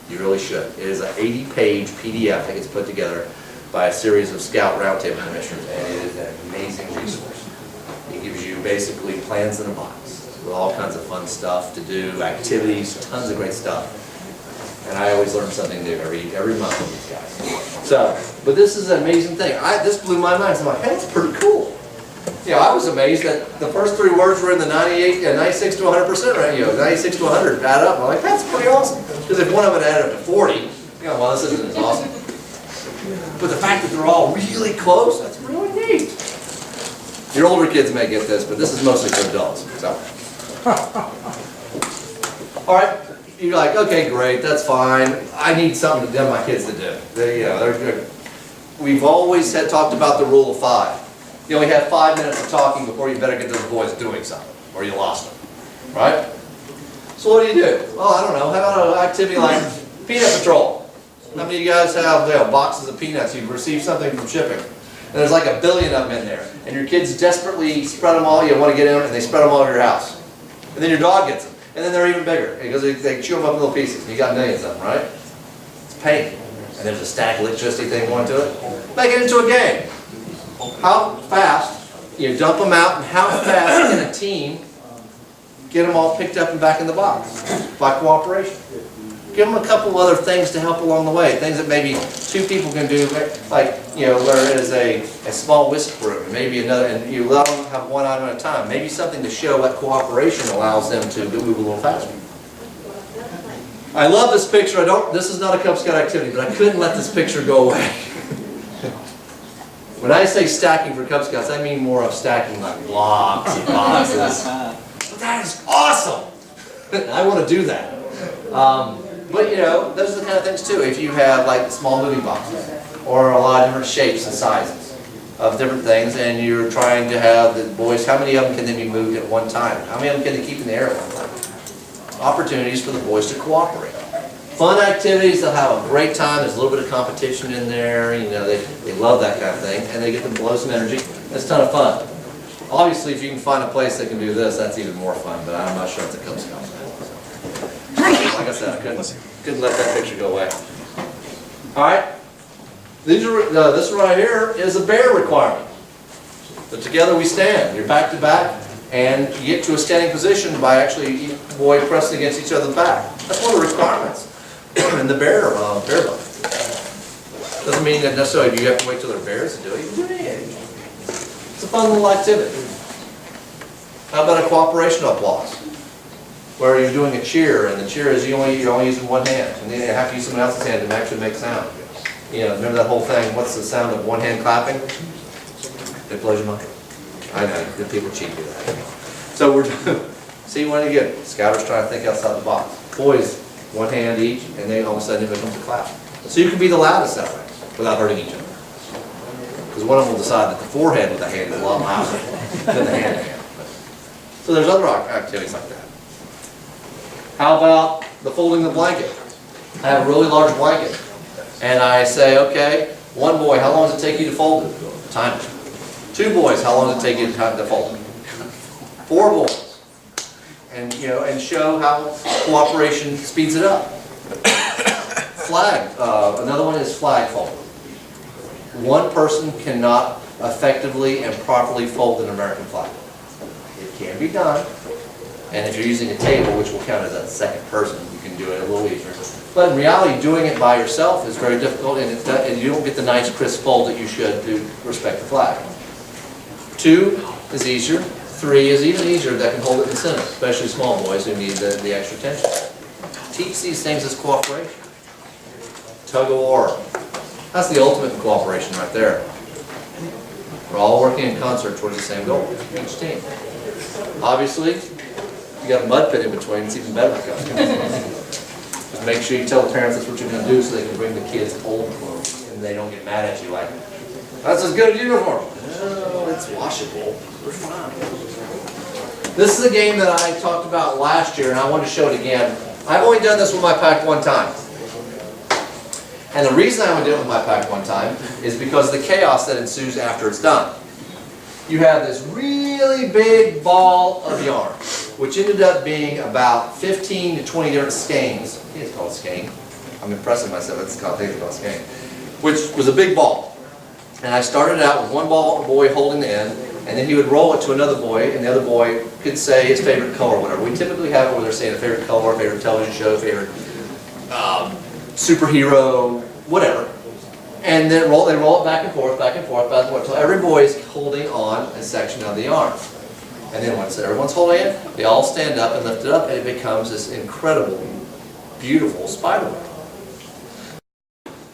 A: you really should. It is an 80-page PDF that gets put together by a series of Scout Roundtable commissioners, and it is an amazing resource. It gives you basically plans in a box with all kinds of fun stuff to do, activities, tons of great stuff. And I always learn something new every month from these guys. So, but this is an amazing thing. This blew my mind. So I'm like, hey, that's pretty cool. Yeah, I was amazed that the first three words were in the 96 to 100% range. 96 to 100 add up. I'm like, that's pretty awesome. Because if one of it added up to 40, well, this isn't as awesome. But the fact that they're all really close, that's really neat. Your older kids may get this, but this is mostly for adults. So, all right. You're like, okay, great, that's fine. I need something to tell my kids to do. They're good. We've always talked about the rule of 5. You only have 5 minutes of talking before you better get those boys doing something, or you lost them, right? So what do? Well, I don't know. How about an activity like peanut patrol? How many of you guys have boxes of peanuts? You've received something from shipping, and there's like 1 billion of them in there, and your kids desperately spread them all. You want to get in, and they spread them all over your house, and then your dog gets them. And then they're even bigger, because they chew them up in little pieces. And you got millions of them, right? It's pain. And there's a static electricity thing going to it. Make it into a game. How fast, you dump them out, and how fast can a team get them all picked up and back in the box? By cooperation. Give them a couple other things to help along the way. Things that maybe 2 people can do, like, where it is a small whisk broom, and maybe another, and you let them have one item at a time. Maybe something to show what cooperation allows them to move a little faster. I love this picture. This is not a Cub Scout activity, but I couldn't let this picture go away. When I say stacking for Cub Scouts, I mean more of stacking like blocks and boxes. But that is awesome! I want to do that. But those are the kind of things too. If you have like small moving boxes, or a lot of different shapes and sizes of different things, and you're trying to have the boys, how many of them can they be moved at one time? How many of them can they keep in the air at one time? Opportunities for the boys to cooperate. Fun activities, they'll have a great time. There's a little bit of competition in there. They love that kind of thing, and they get to blow some energy. It's a ton of fun. Obviously, if you can find a place that can do this, that's even more fun, but I'm not sure it's a Cub Scout. Like I said, I couldn't let that picture go away. All right, this right here is a bear requirement. So together we stand. You're back to back, and you get to a standing position by actually each boy pressing against each other's back. That's one of the requirements in the bear book. Doesn't mean that necessarily you have to wait till they're bears to do it. You can do it at any age. It's a fun little activity. How about a cooperation applause? Where you're doing a cheer, and the cheer is you're only using one hand, and then you have to use someone else's hand to actually make sound. Remember that whole thing, what's the sound of one hand clapping? It blows your mind. I know, the people cheat do that. So we're, see what again, scouters trying to think outside the box. Boys, one hand each, and then all of a sudden it becomes a clap. So you can be the loudest that way, without hurting each other. Because one of them will decide that the forehead with the hand is a lot louder than the hand to hand. So there's other activities like that. How about the folding the blanket? I have a really large blanket, and I say, okay, one boy, how long does it take you to fold it? Time it. Two boys, how long does it take you to fold it? Four boys, and and show how cooperation speeds it up. Flag. Another one is flag folding. One person cannot effectively and properly fold an American flag. It can be done, and if you're using a table, which will count as a second person, you can do it a little easier. But in reality, doing it by yourself is very difficult, and you don't get the nice crisp fold that you should to respect the flag. 2 is easier. 3 is even easier that can hold it in the center, especially small boys who need the extra tension. Teach these things as cooperation. Tug of war. That's the ultimate in cooperation right there. We're all working in concert towards the same goal, each team. Obviously, you got a mud pit in between, it's even better because. Just make sure you tell the parents that's what you're going to do so they can bring the kids old clothes and they don't get mad at you like, that's as good as uniform. No, it's washable. We're fine. This is a game that I talked about last year and I want to show it again. I've only done this with my pack one time. And the reason I only did it with my pack one time is because of the chaos that ensues after it's done. You have this really big ball of yarn, which ended up being about 15 to 20 different skeins. I think it's called skein. I'm impressing myself. It's called skein. Which was a big ball. And I started out with one boy holding the end, and then he would roll it to another boy, and the other boy could say his favorite color or whatever. We typically have it where they're saying a favorite color, favorite television show, favorite superhero, whatever. And then they roll it back and forth, until every boy is holding on a section of the yarn. And then once everyone's holding it, they all stand up and lift it up, and it becomes this incredible, beautiful spider web.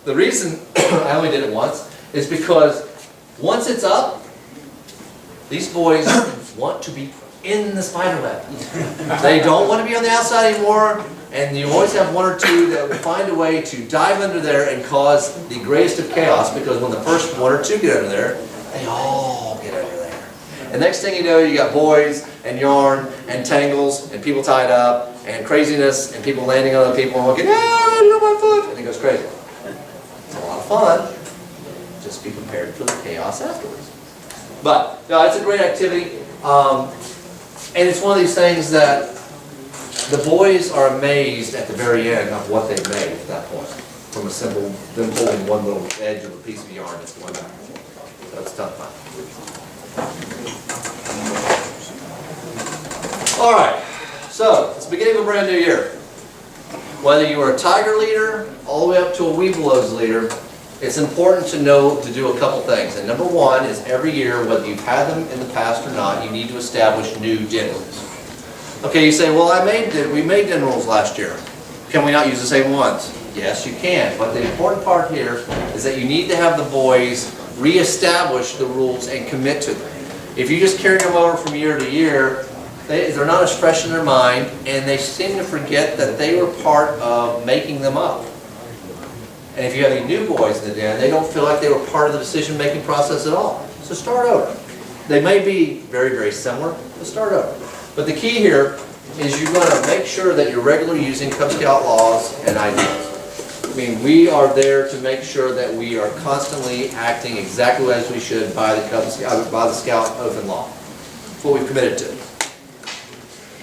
A: The reason I only did it once is because once it's up, these boys want to be in the spider web. They don't want to be on the outside anymore, and you always have one or two that will find a way to dive under there and cause the greatest of chaos, because when the first one or two get under there, they all get under there. And next thing you know, you got boys and yarn and tangles and people tied up and craziness and people landing on other people and looking, ah, you're my foot, and it goes crazy. It's a lot of fun. Just be prepared for the chaos afterwards. But no, it's a great activity, and it's one of these things that the boys are amazed at the very end of what they've made at that point, from a simple, them pulling one little edge of a piece of yarn that's going back and forth. So it's tough fun. All right, so it's the beginning of a brand new year. Whether you are a Tiger leader all the way up to a Webelos leader, it's important to know to do a couple things. And number one is every year, whether you've had them in the past or not, you need to establish new DIN rules. Okay, you say, well, we made DIN rules last year. Can we not use the same ones? Yes, you can. But the important part here is that you need to have the boys reestablish the rules and commit to them. If you just carry them over from year to year, they're not as fresh in their mind, and they seem to forget that they were part of making them up. And if you have any new boys in the den, they don't feel like they were part of the decision-making process at all. So start over. They may be very, very similar, but start over. But the key here is you're going to make sure that you're regularly using Cub Scout laws and ideals. I mean, we are there to make sure that we are constantly acting exactly as we should by the Scout Oath and Law. That's what we've committed to.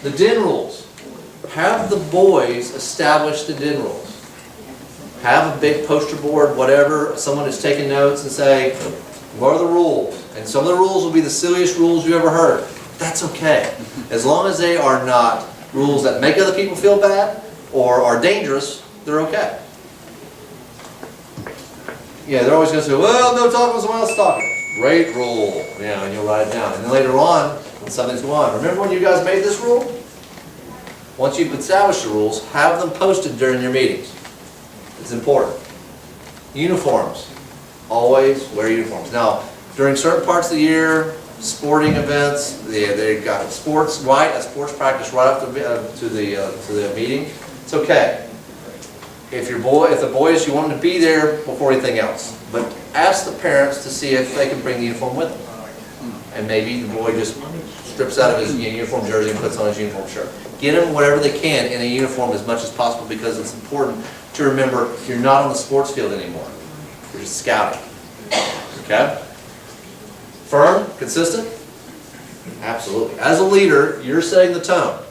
A: The DIN rules. Have the boys establish the DIN rules. Have a big poster board, whatever, someone who's taking notes and say, what are the rules? And some of the rules will be the silliest rules you ever heard. That's okay. As long as they are not rules that make other people feel bad or are dangerous, they're okay. Yeah, they're always going to say, well, no talking when someone else is talking. Great rule. Yeah, and you'll write it down. And then later on, when something's going on, remember when you guys made this rule? Once you've established the rules, have them posted during your meetings. It's important. Uniforms. Always wear uniforms. Now, during certain parts of the year, sporting events, they've got a sports practice right up to the meeting, it's okay. If the boys, you want them to be there before anything else. But ask the parents to see if they can bring the uniform with them. And maybe the boy just strips out of his uniform jersey and puts on his uniform shirt. Get them whatever they can in a uniform as much as possible, because it's important to remember you're not on the sports field anymore. You're just scouting. Okay? Firm? Consistent? Absolutely. As a leader, you're setting the tone.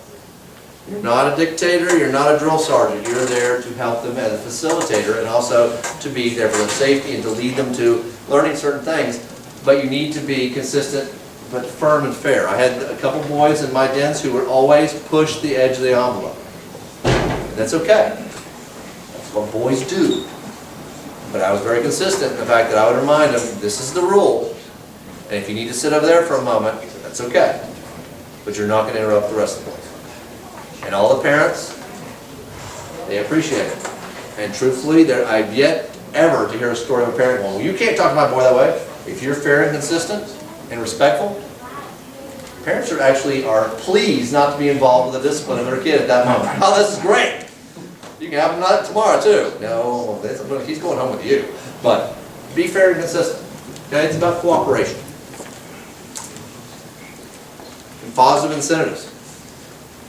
A: You're not a dictator, you're not a drill sergeant. You're there to help them as a facilitator and also to be there for their safety and to lead them to learning certain things. But you need to be consistent but firm and fair. I had a couple boys in my dens who would always push the edge of the envelope. And that's okay. That's what boys do. But I was very consistent in the fact that I would remind them, this is the rule. And if you need to sit over there for a moment, that's okay. But you're not going to interrupt the rest of the boys. And all the parents, they appreciate it. And truthfully, I've yet ever to hear a story of a parent going, well, you can't talk to my boy that way. If you're fair and consistent and respectful, parents are pleased not to be involved with the discipline of their kid at that moment. Oh, this is great. You can have him not tomorrow too. No, he's going home with you. But be fair and consistent. Okay, it's about cooperation. And positive incentives.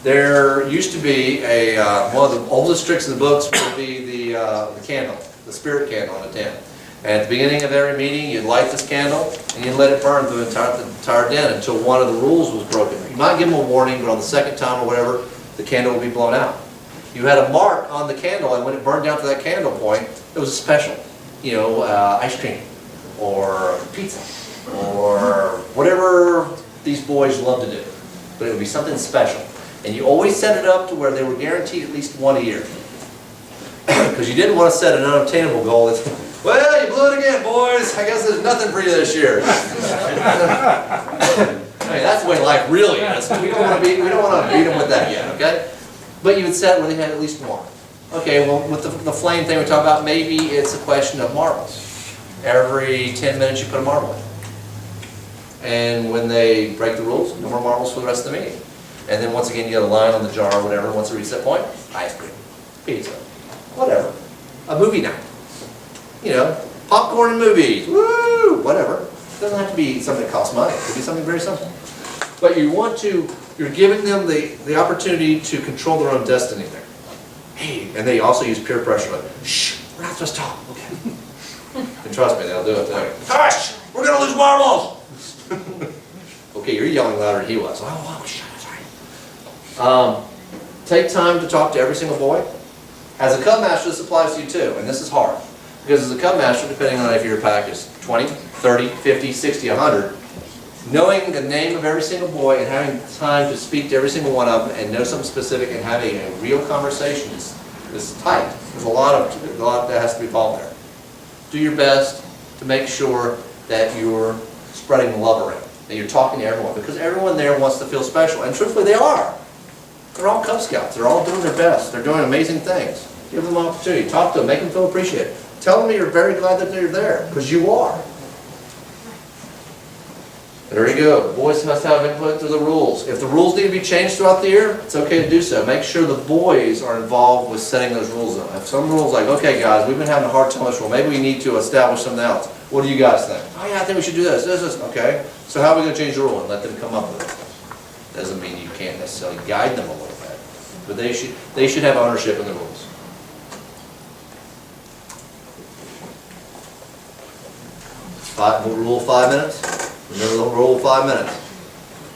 A: There used to be one of the oldest tricks in the books would be the candle, the spirit candle in a tent. And at the beginning of every meeting, you'd light this candle and you'd let it burn through the entire den until one of the rules was broken. You might give them a warning, but on the second time or whatever, the candle would be blown out. You had a mark on the candle, and when it burned down to that candle point, it was a special. You know, ice cream, or pizza, or whatever these boys love to do. But it would be something special. And you always set it up to where they were guaranteed at least one a year. Because you didn't want to set an unobtainable goal. It's, well, you blew it again, boys. I guess there's nothing for you this year. I mean, that's the way life really is. We don't want to beat them with that yet, okay? But you would set where they had at least one. Okay, well, with the flame thing we talked about, maybe it's a question of marbles. Every 10 minutes you put a marble in. And when they break the rules, no more marbles for the rest of the meeting. And then once again, you get a line on the jar or whatever. Once a reset point, ice cream, pizza, whatever. A movie night. You know, popcorn and movies, woo, whatever. It doesn't have to be something that costs money. It could be something very simple. But you're giving them the opportunity to control their own destiny there. Hey, and they also use peer pressure. Like, shh, we're not supposed to talk. Okay. And trust me, they'll do it too. Hush, we're going to lose marbles. Okay, you're yelling louder than he was. Oh, shut up, sorry. Take time to talk to every single boy. As a Cub Master, this applies to you too, and this is hard. Because as a Cub Master, depending on if your pack is 20, 30, 50, 60, 100, knowing the name of every single boy and having time to speak to every single one of them and know something specific and having a real conversation is tight. There's a lot that has to be involved there. Do your best to make sure that you're spreading love around, that you're talking to everyone, because everyone there wants to feel special, and truthfully they are. They're all Cub Scouts. They're all doing their best. They're doing amazing things. Give them an opportunity. Talk to them. Make them feel appreciated. Tell them you're very glad that they're there, because you are. There you go. Boys must have input to the rules. If the rules need to be changed throughout the year, it's okay to do so. Make sure the boys are involved with setting those rules up. If some rules like, okay guys, we've been having a hard time with this rule, maybe we need to establish something else. What do you guys think? Oh yeah, I think we should do this. Okay. So how are we going to change the rule? And let them come up with it. Doesn't mean you can't necessarily guide them a little bit. But they should have ownership in the rules. Rule of 5 minutes. Remember the rule of 5 minutes.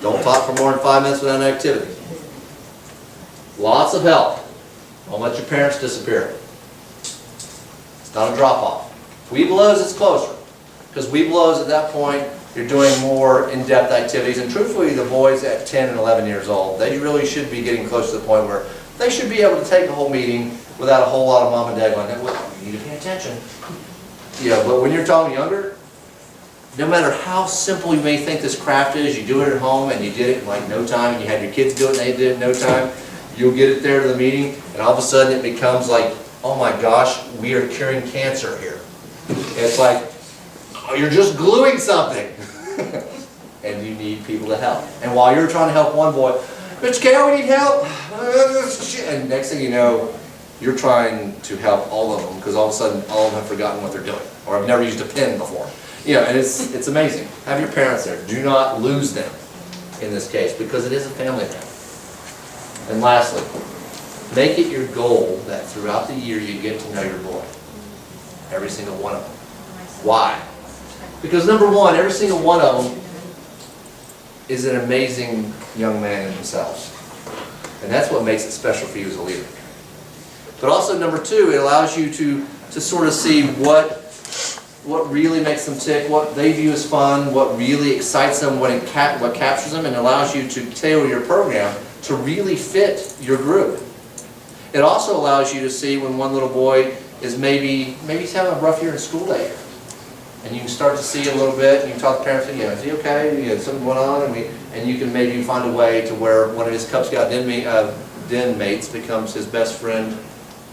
A: Don't talk for more than 5 minutes without an activity. Lots of help. Don't let your parents disappear. It's not a drop-off. Webelos, it's closer. Because Webelos, at that point, you're doing more in-depth activities. And truthfully, the boys at 10 and 11 years old, they really should be getting close to the point where they should be able to take a whole meeting without a whole lot of mom and dad going, well, you need to pay attention. Yeah, but when you're talking younger, no matter how simple you may think this craft is, you do it at home and you did it in like no time, and you had your kids do it and they did it in no time, you'll get it there to the meeting, and all of a sudden it becomes like, oh my gosh, we are curing cancer here. It's like, oh, you're just gluing something. And you need people to help. And while you're trying to help one boy, Mr. Kale, we need help. And next thing you know, you're trying to help all of them because all of a sudden all of them have forgotten what they're doing or have never used a pen before. You know, and it's amazing. Have your parents there. Do not lose them in this case because it is a family thing. And lastly, make it your goal that throughout the year you get to know your boy. Every single one of them. Why? Because number one, every single one of them is an amazing young man in themselves. And that's what makes it special for you as a leader. But also number two, it allows you to sort of see what really makes them tick, what they view as fun, what really excites them, what captures them, and allows you to tailor your program to really fit your group. It also allows you to see when one little boy is maybe he's having a rough year in school that year. And you can start to see a little bit, and you can talk to parents, and, you know, is he okay? You know, something going on? And you can maybe find a way to where one of his Cub Scout den mates becomes his best friend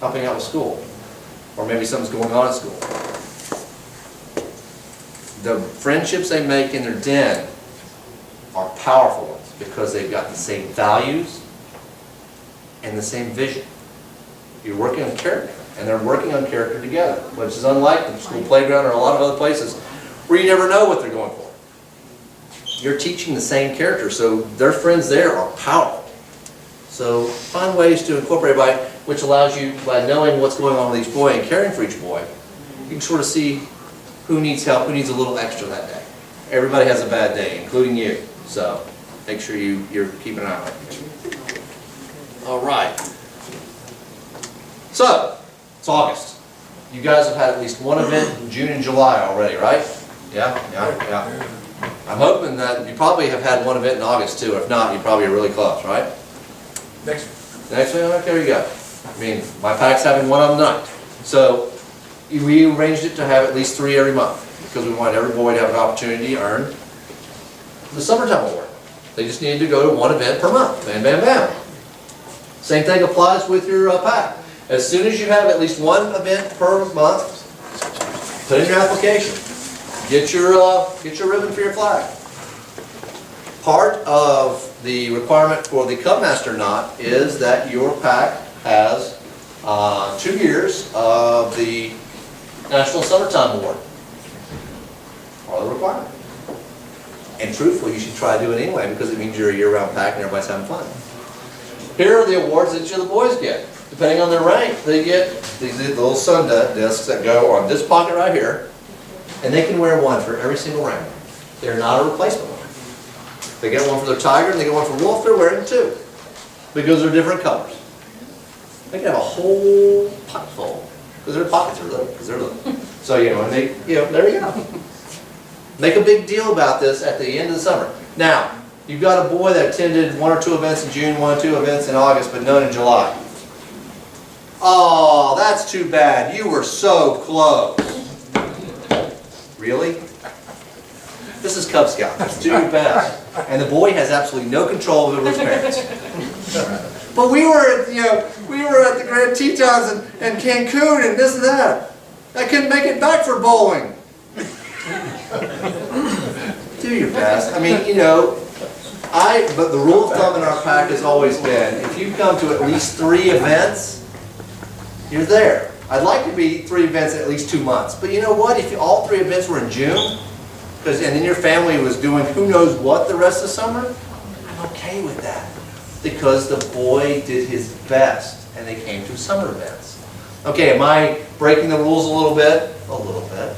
A: helping out with school. Or maybe something's going on at school. The friendships they make in their den are powerful ones because they've got the same values and the same vision. You're working on character, and they're working on character together, which is unlike the school playground or a lot of other places where you never know what they're going for. You're teaching the same character, so their friends there are powerful. So find ways to incorporate which allows you, by knowing what's going on with each boy and caring for each boy, you can sort of see who needs help, who needs a little extra that day. Everybody has a bad day, including you. So make sure you're keeping an eye on it. All right. So, it's August. You guys have had at least one event in June and July already, right? Yeah. I'm hoping that you probably have had one event in August too. If not, you probably are really close, right? Next one, okay, there you go. I mean, my pack's having one of them tonight. So, we arranged it to have at least 3 every month because we want every boy to have an opportunity to earn the summertime award. They just need to go to one event per month. Bam, bam, bam. Same thing applies with your pack. As soon as you have at least one event per month, put in your application. Get your ribbon for your flag. Part of the requirement for the Cubmaster knot is that your pack has 2 years of the National Summertime Award. Part of the requirement. And truthfully, you should try to do it anyway because it means you're a year-round pack and everybody's having fun. Here are the awards that the boys get. Depending on their rank, they get these little sun discs that go on this pocket right here, and they can wear one for every single rank. They're not a replacement one. They get one for their tiger and they get one for wolf, they're wearing 2 because they're different colors. They can have a whole pocket full because their pockets are little, So, you know, and there you go. Make a big deal about this at the end of the summer. Now, you've got a boy that attended 1 or 2 events in June, 1 or 2 events in August, but none in July. Oh, that's too bad. You were so close. Really? This is Cub Scout. Let's do your best. And the boy has absolutely no control over his parents. But we were at the Grand Tetons and Cancun and this and that. I couldn't make it back for bowling. Do your best. I mean, but the rule of thumb in our pack has always been, if you come to at least 3 events, you're there. I'd like to be 3 events in at least 2 months. But you know what? If all 3 events were in June, and then your family was doing who knows what the rest of the summer, I'm okay with that. Because the boy did his best and they came to summer events. Okay, am I breaking the rules a little bit? A little bit.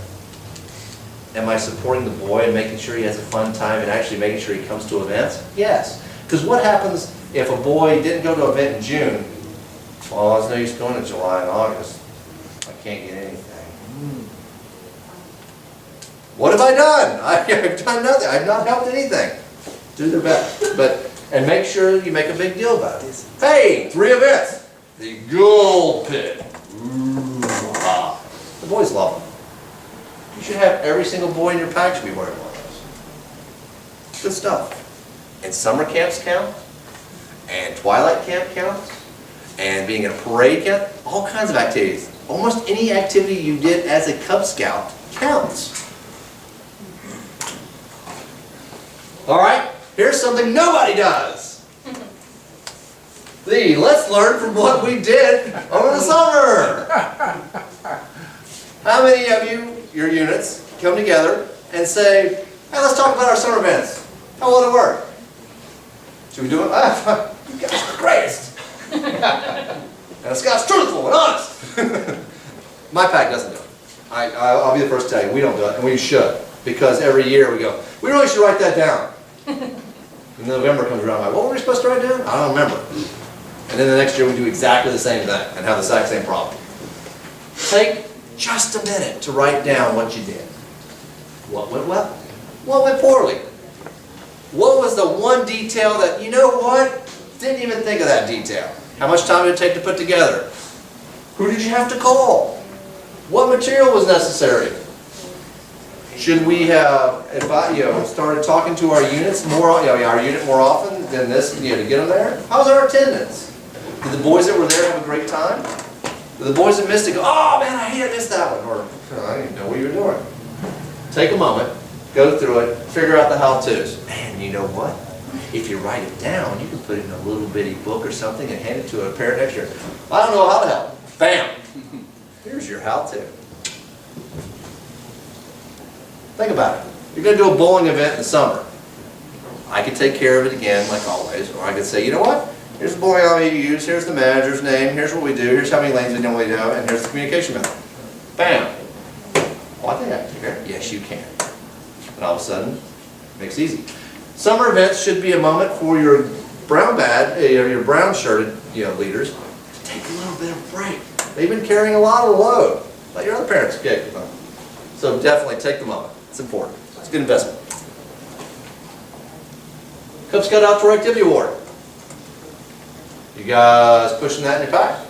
A: Am I supporting the boy and making sure he has a fun time and actually making sure he comes to events? Yes. Because what happens if a boy didn't go to an event in June? Well, there's no use going to July and August. I can't get anything. What have I done? I've done nothing. I've not helped anything. Do their best. And make sure you make a big deal about it. Hey, 3 events. The gold pit. Ooh, ah. The boys love them. You should have every single boy in your pack should be wearing one of those. Good stuff. And summer camps count. And twilight camp counts. And being in a parade count. All kinds of activities. Almost any activity you did as a Cub Scout counts. All right. Here's something nobody does. Let's learn from what we did over the summer. How many of you, your units, come together and say, hey, let's talk about our summer events. How will it work? Should we do it? You guys are the greatest. And Scott's truthful and honest. My pack doesn't do it. I'll be the first to tell you, we don't do it, and we should. Because every year we go, we really should write that down. And November comes around, I'm like, what were we supposed to write down? I don't remember. And then the next year we do exactly the same thing and have the exact same problem. Take just a minute to write down what you did. What went well? What went poorly? What was the one detail that, you know what? Didn't even think of that detail. How much time did it take to put together? Who did you have to call? What material was necessary? Should we have started talking to our units more, our unit more often than this, to get them there? How's our attendance? Did the boys that were there have a great time? Did the boys that missed it go, oh man, I missed that one, or I didn't even know what you were doing. Take a moment, go through it, figure out the how-tos. And you know what? If you write it down, you can put it in a little bitty book or something and hand it to a parent next year. I don't know how to help. Bam! Here's your how-to. Think about it. You're going to do a bowling event in the summer. I could take care of it again, like always, or I could say, you know what? Here's the bowling alley you use, here's the manager's name, here's what we do, here's how many lanes we normally do, and here's the communication method. Bam! Well, I think I can take care of it. Yes, you can. And all of a sudden, it makes it easy. Summer events should be a moment for your brown your brown shirted leaders to take a little bit of a break. They've been carrying a lot of the load. Let your other parents get them. So definitely take the moment. It's important. It's a good investment. Cub Scout Outdoor Activity Award. You guys pushing that in your pack?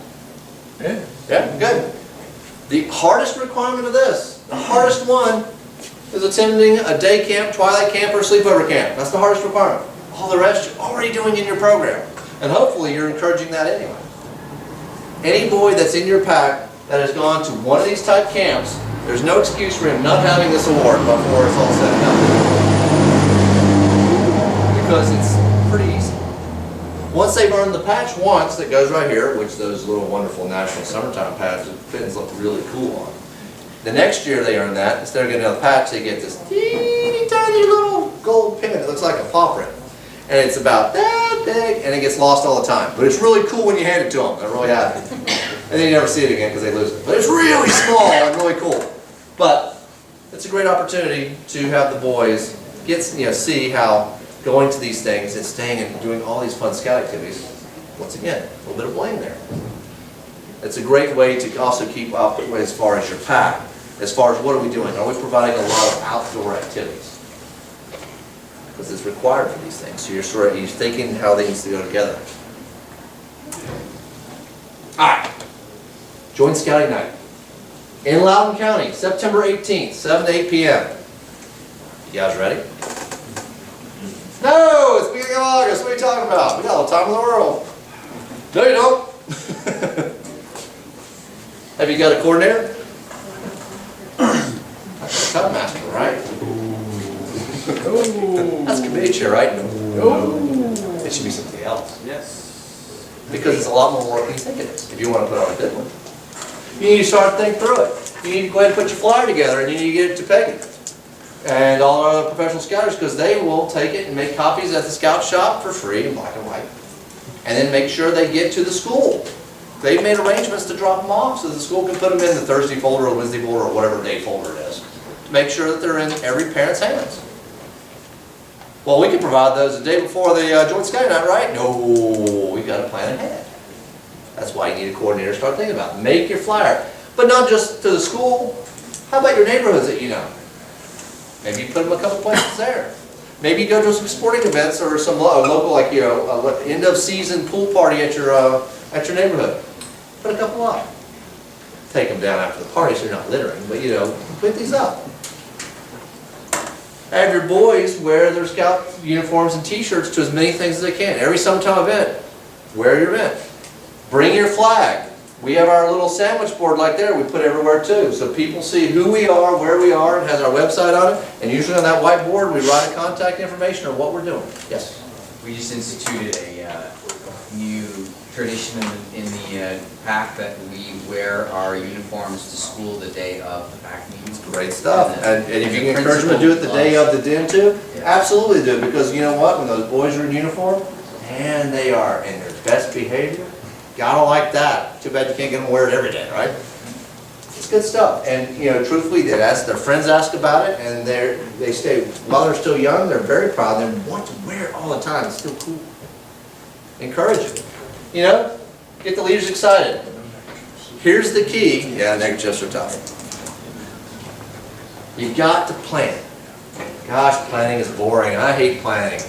A: Yeah. Yeah, good. The hardest requirement of this, the hardest one, is attending a day camp, twilight camp, or sleepover camp. That's the hardest requirement. All the rest you're already doing in your program. And hopefully you're encouraging that anyway. Any boy that's in your pack that has gone to one of these type camps, there's no excuse for him not having this award before it's all said and done. Because it's pretty easy. Once they've earned the patch once that goes right here, which those little wonderful National Summertime patches, fittings look really cool on. The next year they earn that, instead of getting another patch, they get this teeny tiny little gold pin. It looks like a paw print. And it's about that big, and it gets lost all the time. But it's really cool when you hand it to them. They're really happy. And then you never see it again because they lose it. But it's really small and really cool. But it's a great opportunity to have the boys see how going to these things and staying and doing all these fun scout activities, once again, a little bit of blame there. It's a great way to also keep up as far as your pack. As far as what are we doing? Are we providing a lot of outdoor activities? Because it's required for these things. So you're thinking how they need to go together. Alright. Joint Scouting Night. In Loudoun County, September 18th, 7 to 8 p.m. You guys ready? No! It's beginning of August. What are you talking about? We got all the time in the world. No, you don't. Have you got a coordinator? That's a cut master, right? That's a committee chair, right? No. It should be something else. Yes. Because it's a lot more work than you think it is, if you want to put on a good one. You need to start to think through it. You need to go ahead and put your flyer together, and you need to get it to Peggy. And all our other professional scouters, because they will take it and make copies at the scout shop for free in black and white. And then make sure they get to the school. They've made arrangements to drop them off so the school can put them in the Thursday folder or Wednesday folder or whatever day folder it is. To make sure that they're in every parent's hands. Well, we can provide those the day before the Joint Scouting Night, right? No, we've got to plan ahead. That's why you need a coordinator to start thinking about. Make your flyer. But not just to the school. How about your neighborhoods that you know? Maybe you put them a couple places there. Maybe you go to some sporting events or some local, like end of season pool party at your neighborhood. Put a couple up. Take them down after the party so you're not littering, but put these up. Have your boys wear their scout uniforms and t-shirts to as many things as they can. Every summertime event, wear your event. Bring your flag. We have our little sandwich board like there, we put everywhere too, so people see who we are, where we are, and has our website on it, and usually on that whiteboard, we write a contact information or what we're doing. Yes?
I: We just instituted a new tradition in the PAC that we wear our uniforms to school the day of the PAC meetings.
A: Great stuff. And if you can encourage them to do it the day of the din too, absolutely do, because you know what, when those boys are in uniform, and they are in their best behavior, gotta like that. Too bad you can't get them to wear it every day, right? It's good stuff. And you know, truthfully, their friends ask about it, and they stay, while they're still young, they're very proud, they want to wear it all the time, it's still cool. Encourage it. You know, get the leaders excited. Here's the key. Yeah, neckerchiefs are tough. You got to plan. Gosh, planning is boring. I hate planning.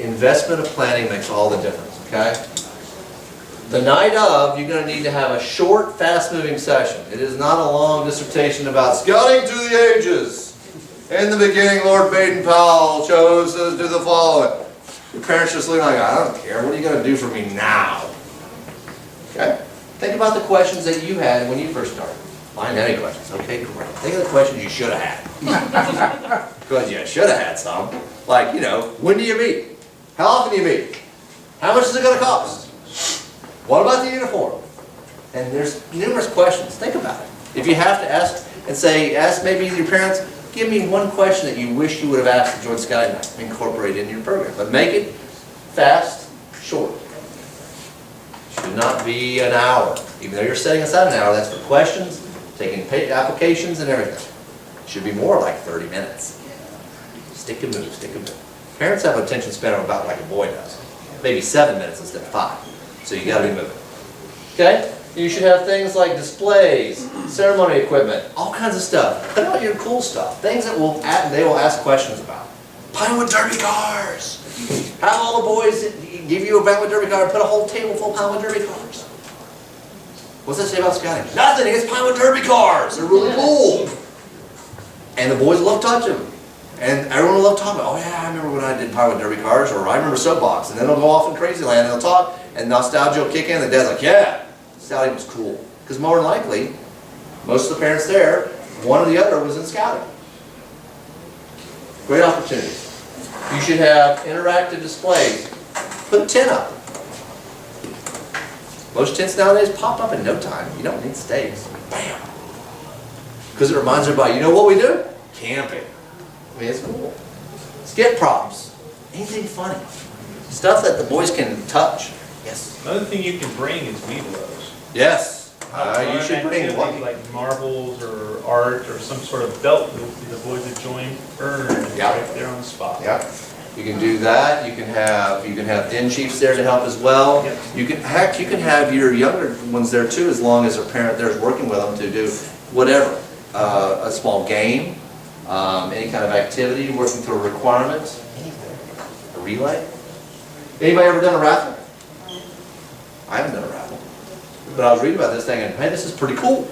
A: Investment of planning makes all the difference, okay? The night of, you're going to need to have a short, fast-moving session. It is not a long dissertation about scouting through the ages. In the beginning, Lord Baden-Powell chose to do the following. Your parents just look like, I don't care. What are you going to do for me now? Okay? Think about the questions that you had when you first started. Find any questions. Okay, great. Think of the questions you should have had. Because you should have had some. Like, you know, when do you meet? How often do you meet? How much is it going to cost? What about the uniform? And there's numerous questions. Think about it. If you have to ask and say, ask maybe your parents, give me one question that you wish you would have asked to join Scouting Night. Incorporate it in your program. But make it fast, short. Should not be an hour. Even though you're setting aside an hour, that's for questions, taking applications and everything. It should be more like 30 minutes. Stick and move, stick and move. Parents have an attention span of about like a boy does. Maybe 7 minutes instead of 5. So you got to be moving. Okay? You should have things like displays, ceremony equipment, all kinds of stuff. Put out your cool stuff. Things that they will ask questions about. Pinewood Derby cars. Have all the boys give you a Pinewood Derby car and put a whole table full of Pinewood Derby cars. What's that say about scouting? Nothing. It's Pinewood Derby cars. They're really cool. And the boys love touching them. And everyone will love talking about, oh yeah, I remember when I did Pinewood Derby cars, or I remember soapbox. And then they'll go off in crazy land and they'll talk, and nostalgia will kick in, and the dad's like, yeah, scouting was cool. Because more than likely, most of the parents there, one or the other was in scouting. Great opportunities. You should have interactive displays. Put a tent up. Most tents nowadays pop up in no time. You don't need stakes. Bam! Because it reminds everybody, you know what we do? Camping. I mean, it's cool. Skip props. Anything funny. Stuff that the boys can touch. Yes.
H: Another thing you can bring is weevillos.
A: Yes. You should bring
H: activities like marbles or art or some sort of belt that the boys that join earn right there on the spot.
A: Yeah. You can do that. You can have den chiefs there to help as well.
H: Yep.
A: You can have your younger ones there too, as long as their parent there's working with them to do whatever. A small game, any kind of activity, working through a requirement, anything. A relay. Anybody ever done a raffle? I haven't done a raffle. But I was reading about this thing and, hey, this is pretty cool.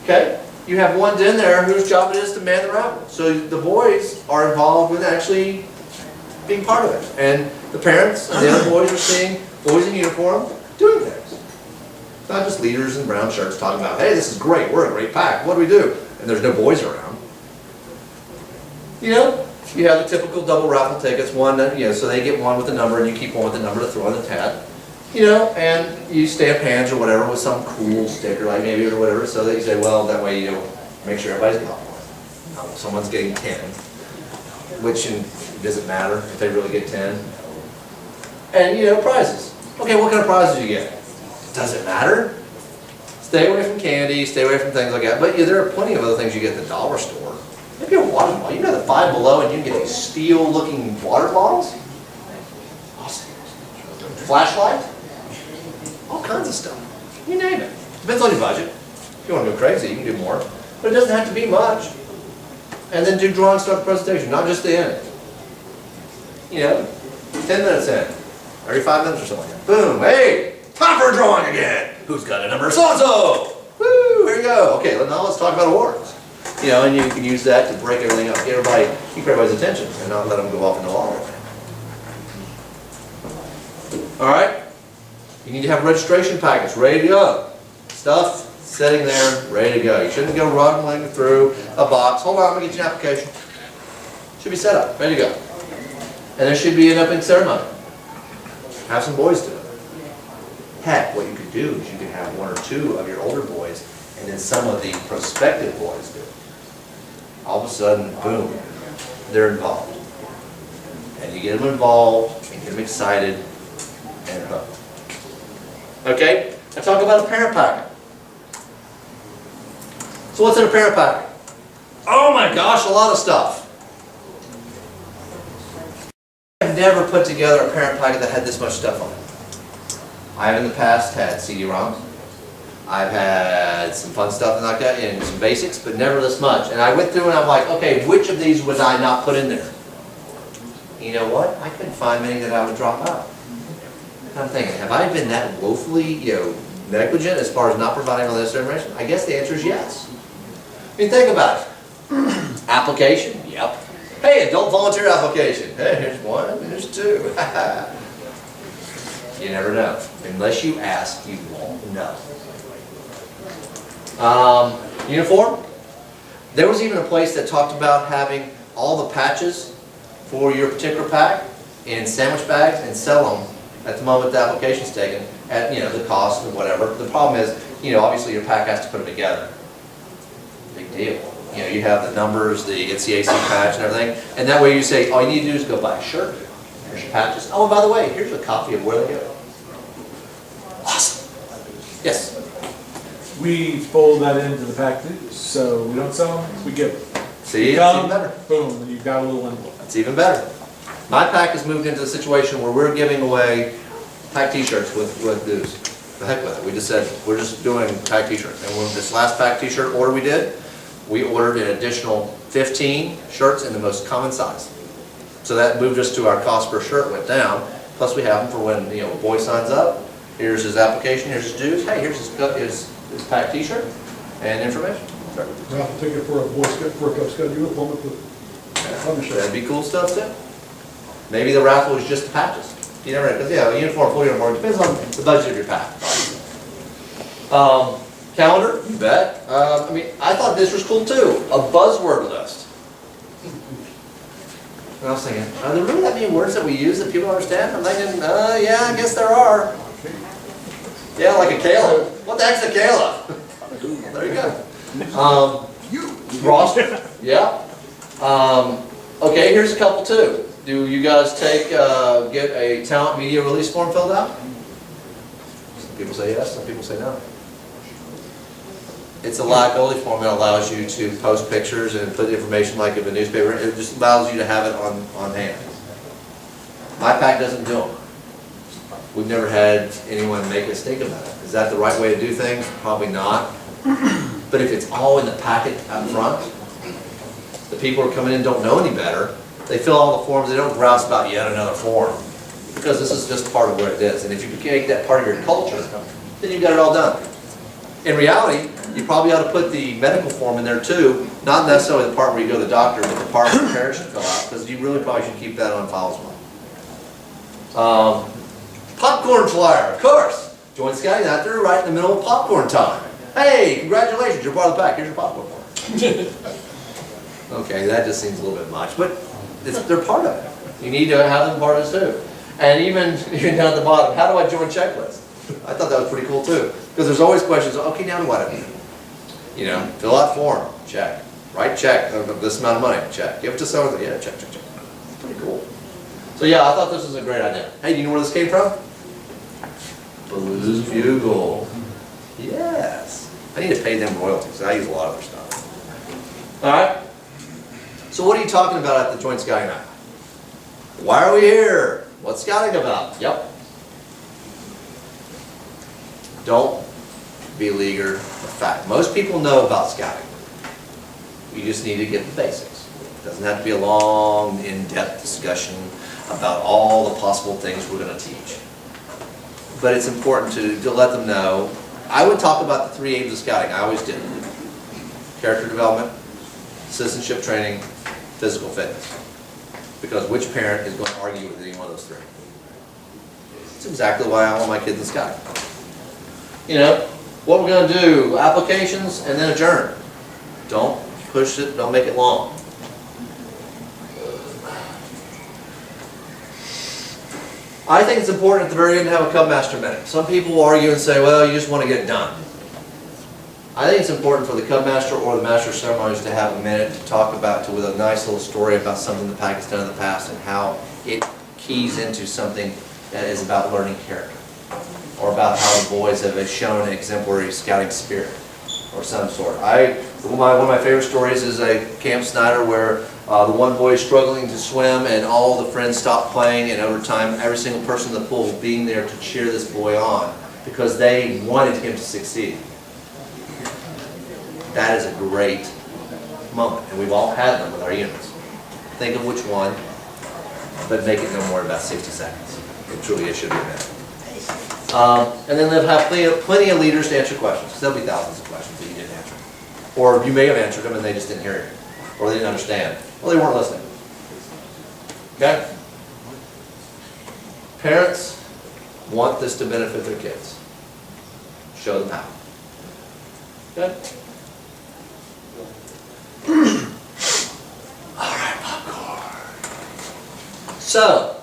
A: Okay? You have one den there whose job it is to man the raffle. So the boys are involved with actually being part of it. And the parents and the other boys are seeing boys in uniform doing things. It's not just leaders in brown shirts talking about, hey, this is great, we're a great pack, what do we do? And there's no boys around. You know? You have the typical double raffle tickets, one, so they get one with a number and you keep one with the number to throw in the hat. You know, and you stamp hands or whatever with some cool sticker, like maybe or whatever, so that you say, well, that way you make sure everybody's got one. Someone's getting 10, which does it matter if they really get 10? And prizes. Okay, what kind of prizes do you get? Does it matter? Stay away from candy, stay away from things like that. But there are plenty of other things you get at the dollar store. Maybe a water bottle. You know the Five Below, and you can get these steel-looking water bottles. Awesome. Flashlight. All kinds of stuff. You name it. Depends on your budget. If you want to go crazy, you can do more. But it doesn't have to be much. And then do drawing start the presentation, not just the end. 10 minutes in. Every 5 minutes or something like that. Boom, hey, time for a drawing again. Who's got a number so-and-so? Woo, here you go. Okay, now let's talk about awards. And you can use that to break everything up. Keep everybody's attention and not let them go off into all of it. All right? You need to have registration packets ready to go. Stuff sitting there, ready to go. You shouldn't go rumbling through a box. Hold on, I'm gonna get you an application. Should be set up, ready to go. And there should be an opening ceremony. Have some boys do it. Heck, what you could do is you could have one or two of your older boys and then some of the prospective boys do it. All of a sudden, boom, they're involved. And you get them involved and get them excited and hooked. Okay, I talk about a parent packet. So what's in a parent packet? Oh my gosh, a lot of stuff. I've never put together a parent packet that had this much stuff on it. I have in the past had CD-ROMs. I've had some fun stuff like that and some basics, but never this much. And I went through and I'm like, okay, which of these would I not put in there? You know what? I couldn't find many that I would drop out. I'm thinking, have I been that woefully, negligent as far as not providing all this information? I guess the answer is yes. I mean, think about it. Application? Yep. Hey, adult volunteer application. Hey, here's one, here's two. You never know. Unless you ask, you won't know. Uniform? There was even a place that talked about having all the patches for your particular pack in sandwich bags and sell them at the moment the application's taken at the cost or whatever. The problem is, obviously your pack has to put them together. Big deal. You have the numbers, the NCAC patch and everything, and that way you say, all you need to do is go buy a shirt. Here's your patches. Oh, and by the way, here's a copy of where they go. Awesome. Yes?
J: We fold that into the pack too, so we don't sell them, we give them.
A: See, it's
J: Come,
A: even better.
J: boom, and you've got a little envelope.
A: It's even better. My pack has moved into a situation where we're giving away pack t-shirts with Goose. The heck with it. We just said, we're just doing pack t-shirts. And when this last pack t-shirt order we did, we ordered an additional 15 shirts in the most common size. So that moved us to our cost per shirt went down. Plus we have them for when a boy signs up. Here's his application, here's his dues. Hey, here's his pack t-shirt and information. Sure.
B: Raffle ticket for a Boy Scout, for a Cub Scout uniform with the shirt.
A: That'd be cool stuff too. Maybe the raffle is just the patches. You never know, because a uniform, full uniform, depends on the budget of your pack. Calendar, you bet. I thought this was cool too. A buzzword list. And I was thinking, are there really that many words that we use that people understand? I'm thinking, yeah, I guess there are. Yeah, like a Kale. What the heck's a Kale? There you go. Roster. Yeah. Okay, here's a couple too. Do you guys get a talent media release form filled out? Some people say yes, some people say no. It's a liability form that allows you to post pictures and put information like in a newspaper. It just allows you to have it on hand. My pack doesn't do them. We've never had anyone make us think about it. Is that the right way to do things? Probably not. But if it's all in the packet up front, the people who are coming in don't know any better. They fill all the forms, they don't grouse about yet another form. Because this is just part of what it is. And if you can make that part of your culture, then you've got it all done. In reality, you probably ought to put the medical form in there too, not necessarily the part where you go to the doctor, but the part where parents should fill out, because you really probably should keep that on file as well. Popcorn flyer, of course. Join Scotty out there right in the middle of popcorn time. Hey, congratulations, you're part of the pack. Here's your popcorn flyer. Okay, that just seems a little bit much, but they're part of it. You need to have them part of it too. And even down at the bottom, how do I join checklist? I thought that was pretty cool too, because there's always questions. Okay, now what? Fill out form, check. Write check of this amount of money, check. Give it to someone, yeah, check. Pretty cool. So yeah, I thought this was a great idea. Hey, do you know where this came from? Blues Bugle. Yes. I need to pay them royalties. I use a lot of their stuff. All right. So what are you talking about at the Joint Scouting Night? Why are we here? What's scouting about? Yep. Don't beleaguer the fact. Most people know about scouting. You just need to get the basics. It doesn't have to be a long, in-depth discussion about all the possible things we're going to teach. But it's important to let them know. I would talk about the 3 aims of scouting. I always did. Character development, citizenship training, physical fitness. Because which parent is going to argue with any one of those 3? It's exactly why I want my kids in Sky. You know, what we're gonna do, applications and then adjourn. Don't push it, don't make it long. I think it's important at the very end to have a Cub Master minute. Some people will argue and say, well, you just want to get it done. I think it's important for the Cub Master or the Master of Ceremonies to have a minute to talk about, with a nice little story about something the pack has done in the past and how it keys into something that is about learning character, or about how the boys have shown an exemplary scouting spirit or some sort. One of my favorite stories is a Camp Snyder where the one boy is struggling to swim and all the friends stop playing, and over time every single person in the pool being there to cheer this boy on because they wanted him to succeed. That is a great moment, and we've all had them with our units. Think of which one, but make it no more than about 60 seconds. It should be a minute. And then they'll have plenty of leaders to answer questions, because there'll be thousands of questions that you didn't answer. Or you may have answered them and they just didn't hear it, or they didn't understand, or they weren't listening. Okay? Parents want this to benefit their kids. Show them how. Okay? All right, popcorn. So,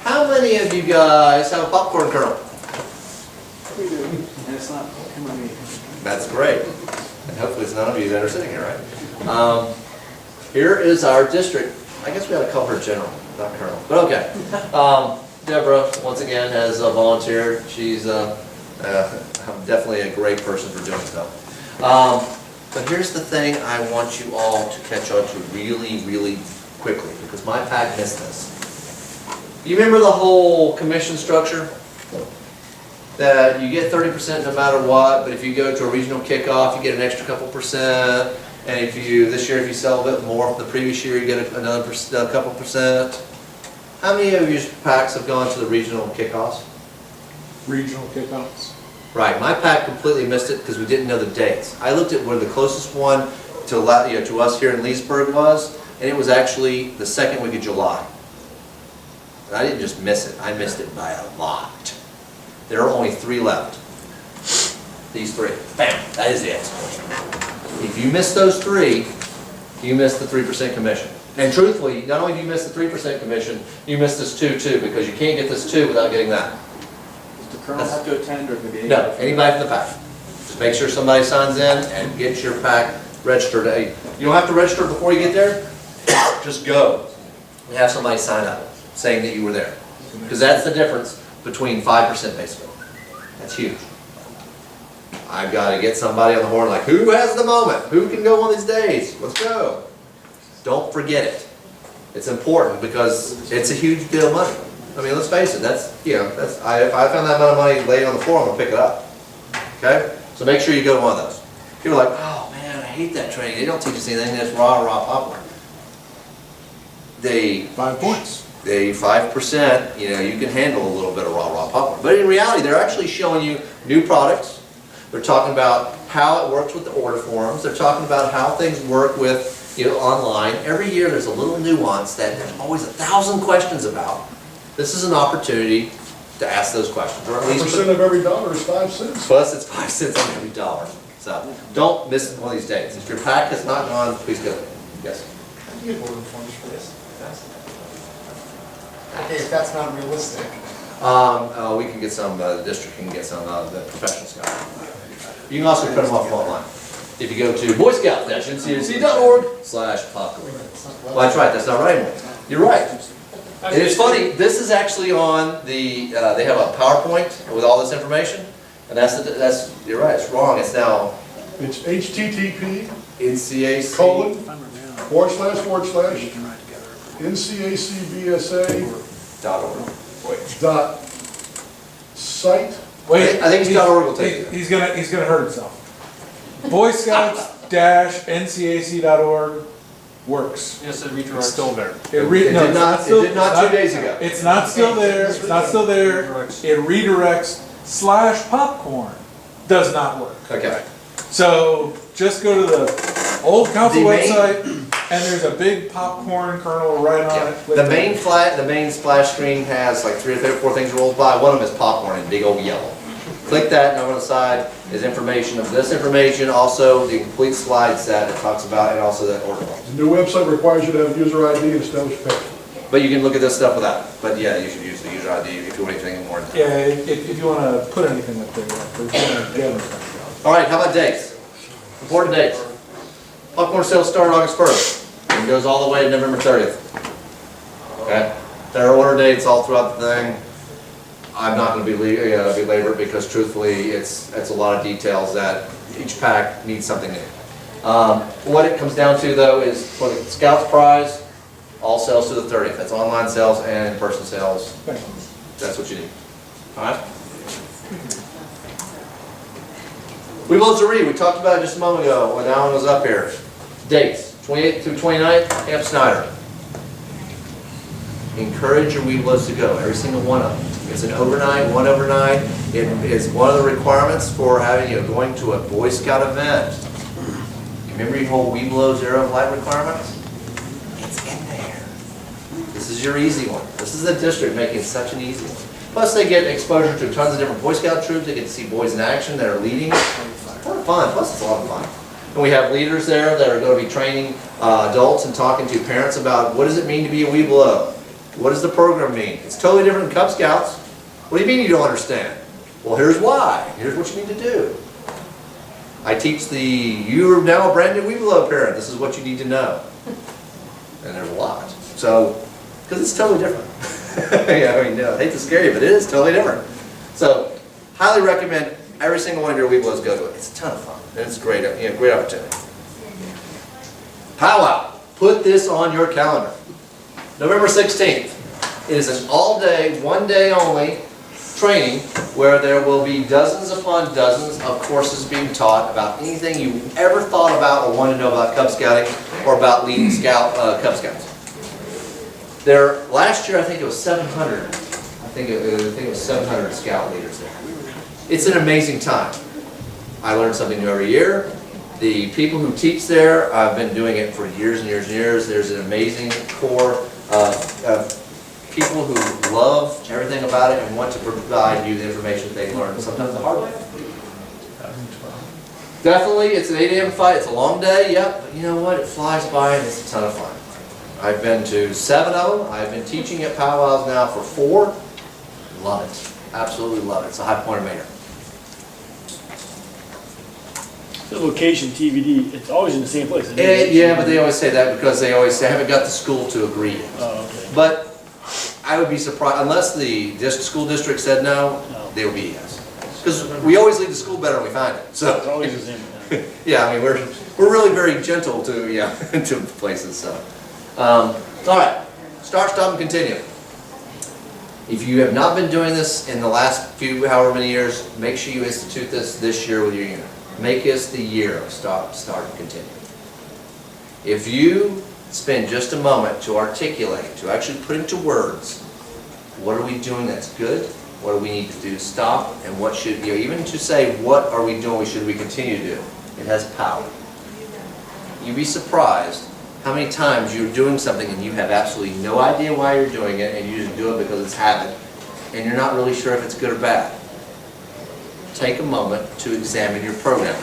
A: how many of you guys have a popcorn kernel?
G: We do. And it's not coming me.
A: That's great. And hopefully it's none of you that are sitting here, right? Here is our district. I guess we ought to call her general, not colonel, but okay. Deborah, once again, has volunteered. She's definitely a great person for doing so. But here's the thing I want you all to catch on to really, really quickly, because my pack missed this. You remember the whole commission structure? That you get 30% no matter what, but if you go to a regional kickoff, you get an extra couple percent. And if you, this year, if you sell a bit more from the previous year, you get another couple percent. How many of your packs have gone to the regional kickoffs?
J: Regional kickoffs.
A: Right, my pack completely missed it because we didn't know the dates. I looked at where the closest one to us here in Leesburg was, and it was actually the second week of July. And I didn't just miss it, I missed it by a lot. There are only 3 left. These 3. Bam, that is it. If you miss those 3, you miss the 3% commission. And truthfully, not only do you miss the 3% commission, you miss this 2 too, because you can't get this 2 without getting that.
G: Does the colonel have to attend, or could be?
A: No, anybody from the pack. Just make sure somebody signs in and get your pack registered. You don't have to register before you get there. Just go and have somebody sign up saying that you were there. Because that's the difference between 5% basically. That's huge. I've got to get somebody on the horn like, who has the moment? Who can go on these days? Let's go. Don't forget it. It's important because it's a huge deal of money. I mean, let's face it, that's, if I found that amount of money laying on the floor, I'm going to pick it up. Okay? So make sure you go to one of those. People are like, oh man, I hate that training. They don't teach us anything, that's rah, popcorn.
J: 5 points.
A: They 5%, you can handle a little bit of rah popcorn. But in reality, they're actually showing you new products. They're talking about how it works with the order forms. They're talking about how things work with, online. Every year there's a little nuance that there's always 1,000 questions about. This is an opportunity to ask those questions, or at least
B: 5% of every dollar is 5 cents.
A: Plus, it's 5 cents on every dollar. So don't miss one of these dates. If your pack has not gone, please go. Yes.
K: How do you get order forms for this? Okay, if that's not realistic.
A: We can get some, the district can get some, the professional stuff. You can also print them off online. If you go to boyscout-ncc.org/popcorn. Well, that's right, that's not right anymore. You're right. And it's funny, this is actually on the, they have a PowerPoint with all this information, and you're right, it's wrong, it's now.
B: It's http
A: NCAC.
B: ://NCACBSA.org. Site.
J: Wait,
A: I think it's .org will take it.
J: He's gonna hurt himself. Boy Scouts-NCAC.org works.
F: Yes, it redirects. It's still there.
A: It did not 2 days ago.
J: It's not still there. It's not still there. It redirects /popcorn. Does not work.
A: Okay.
J: So just go to the old council website. And there's a big popcorn kernel right on it.
A: The main splash screen has like 3 or 4 things rolled by. One of them is popcorn in big old yellow. Click that, and over on the side is information of this information, also the complete slide set it talks about, and also the order forms.
B: The new website requires you to have user ID and establish password.
A: But you can look at this stuff without it. But yeah, you should use the user ID if you want anything more.
J: Yeah, if you want to put anything up there, yeah, if you want to get anything.
A: All right, how about dates? Important dates. Popcorn sales start August 1st and goes all the way to November 30th. Okay? There are order dates all throughout the thing. I'm not going to be labored because truthfully, it's a lot of details that each pack needs something new. What it comes down to though is for the Scouts prize, all sales to the 30th. That's online sales and in-person sales. That's what you need. All right? We will to read. We talked about it just a moment ago when Alan was up here. Dates, 28th through 29th, Camp Snyder. Encourage your Weeblos to go, every single one of them. It's an overnight, one overnight. It is one of the requirements for having going to a Boy Scout event. You remember your whole Weeblos Era of Light requirements? It's in there. This is your easy one. This is the district making such an easy one. Plus they get exposure to tons of different Boy Scout troops. They get to see boys in action that are leading. It's a lot of fun. Plus it's a lot of fun. And we have leaders there that are going to be training adults and talking to parents about what does it mean to be a Weeblo? What does the program mean? It's totally different than Cub Scouts. What do you mean you don't understand? Well, here's why. Here's what you need to do. I teach you are now a brand new Weeblo parent. This is what you need to know. And there's a lot. So, because it's totally different. Yeah, I mean, I hate to scare you, but it is totally different. So, highly recommend every single one of your Weeblos go to it. It's a ton of fun. And it's great, great opportunity. Powwow. Put this on your calendar. November 16th. It is an all-day, one-day only training where there will be dozens upon dozens of courses being taught about anything you ever thought about or wanted to know about Cub Scouting or about leading Cub Scouts. Last year, I think it was 700. I think it was 700 Scout leaders there. It's an amazing time. I learn something new every year. The people who teach there, I've been doing it for years and years and years. There's an amazing core of people who love everything about it and want to provide you the information that they learn, sometimes the hard way. Definitely, it's an 8 a.m. fight. It's a long day, yep, but you know what? It flies by and it's a ton of fun. I've been to 7 of them. I've been teaching at powwows now for 4. Love it. Absolutely love it. It's a high point of Maynard.
G: The location, TVD, it's always in the same place.
A: Yeah, but they always say that because they always say, I haven't got the school to agree yet.
G: Oh, okay.
A: But I would be surprised, unless the school district said no, they would be yes. Because we always leave the school better when we find it. So
G: It's always the same.
A: yeah, I mean, we're really very gentle to, to places, so. All right, start, stop, and continue. If you have not been doing this in the last however many years, make sure you institute this year with your unit. Make this the year of stop, start, and continue. If you spend just a moment to articulate, to actually put into words, what are we doing that's good? What do we need to do to stop? And what should, even to say, what are we doing, should we continue to do? It has power. You'd be surprised how many times you're doing something and you have absolutely no idea why you're doing it, and you just do it because it's habit, and you're not really sure if it's good or bad. Take a moment to examine your program.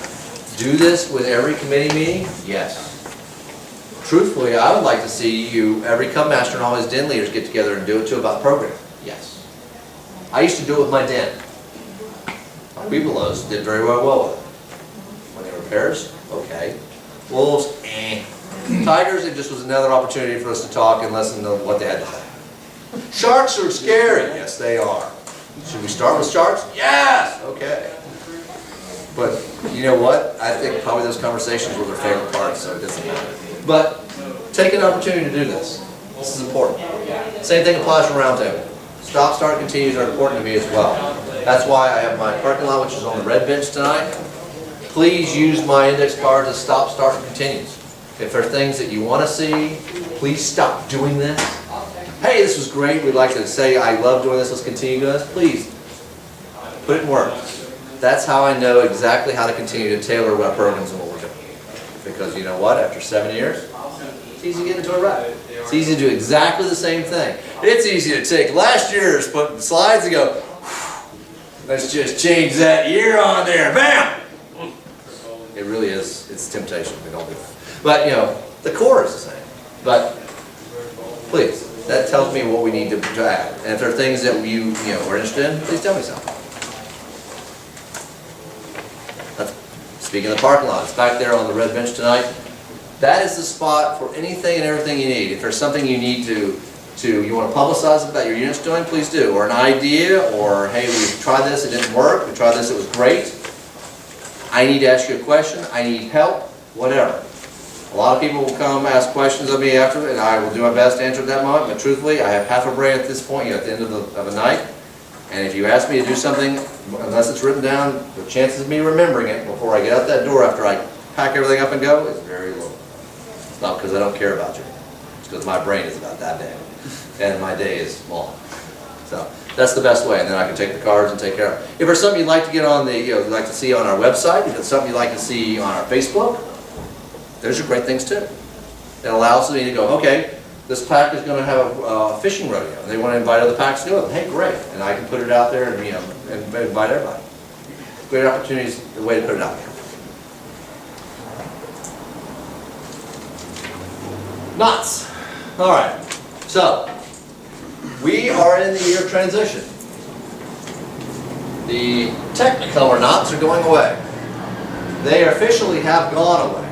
A: Do this with every committee meeting? Yes. Truthfully, I would like to see every Cub Master and all his den leaders get together and do it too about the program. Yes. I used to do it with my den. My Weeblos did very well with it. When they were pairs, okay. Wolves, Tigers, it just was another opportunity for us to talk and listen to what they had to say. Sharks are scary. Yes, they are. Should we start with sharks? Yes! Okay. But you know what? I think probably those conversations were their favorite part, so it doesn't matter. But take an opportunity to do this. This is important. Same thing applies for Roundtable. Stop, start, continues are important to me as well. That's why I have my parking lot, which is on the red bench tonight. Please use my index card to stop, start, and continues. If there are things that you want to see, please stop doing this. Hey, this was great. We'd like to say, I love doing this. Let's continue doing this. Please, put it in work. That's how I know exactly how to continue to tailor our programs and what we're doing. Because you know what? After 7 years, easy to get into a rut. It's easy to do exactly the same thing. It's easy to take last year's, put in slides and go, let's just change that year on there, bam! It really is, it's temptation, we don't do it. But, you know, the core is the same. But, please, that tells me what we need to add. And if there are things that you are interested in, please tell me something. Speaking of the parking lot, it's back there on the red bench tonight. That is the spot for anything and everything you need. If there's something you need you want to publicize about your units doing, please do. Or an idea, or hey, we tried this, it didn't work. We tried this, it was great. I need to ask you a question. I need help. Whatever. A lot of people will come ask questions of me after, and I will do my best to answer at that moment. But truthfully, I have half a brain at this point, at the end of the night. And if you ask me to do something, unless it's written down, the chances of me remembering it before I get out that door after I pack everything up and go is very low. It's not because I don't care about you. It's because my brain is about that big. And my day is long. So that's the best way, and then I can take the cards and take care of it. If there's something you'd like to get on you'd like to see on our website, if it's something you'd like to see on our Facebook, those are great things too. It allows me to go, okay, this pack is going to have a fishing rodeo, and they want to invite other packs to go. Hey, great, and I can put it out there and and invite everybody. Great opportunities, the way to put it out there. Knots. All right. So we are in the year of transition. The Technicolor knots are going away. They officially have gone away.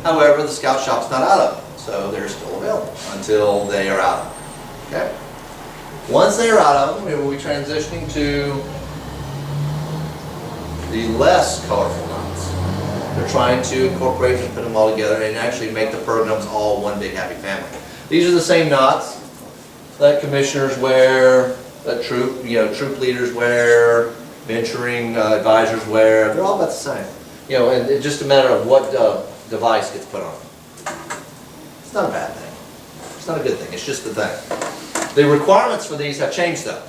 A: However, the Scout Shop's not out of them. So they're still available until they are out of them. Okay? Once they are out of them, we will be transitioning to the less colorful knots. They're trying to incorporate and put them all together and actually make the programs all one big happy family. These are the same knots that commissioners wear, that troop leaders wear, venturing advisors wear. They're all about the same. And it's just a matter of what device gets put on. It's not a bad thing. It's not a good thing. It's just the thing. The requirements for these have changed though.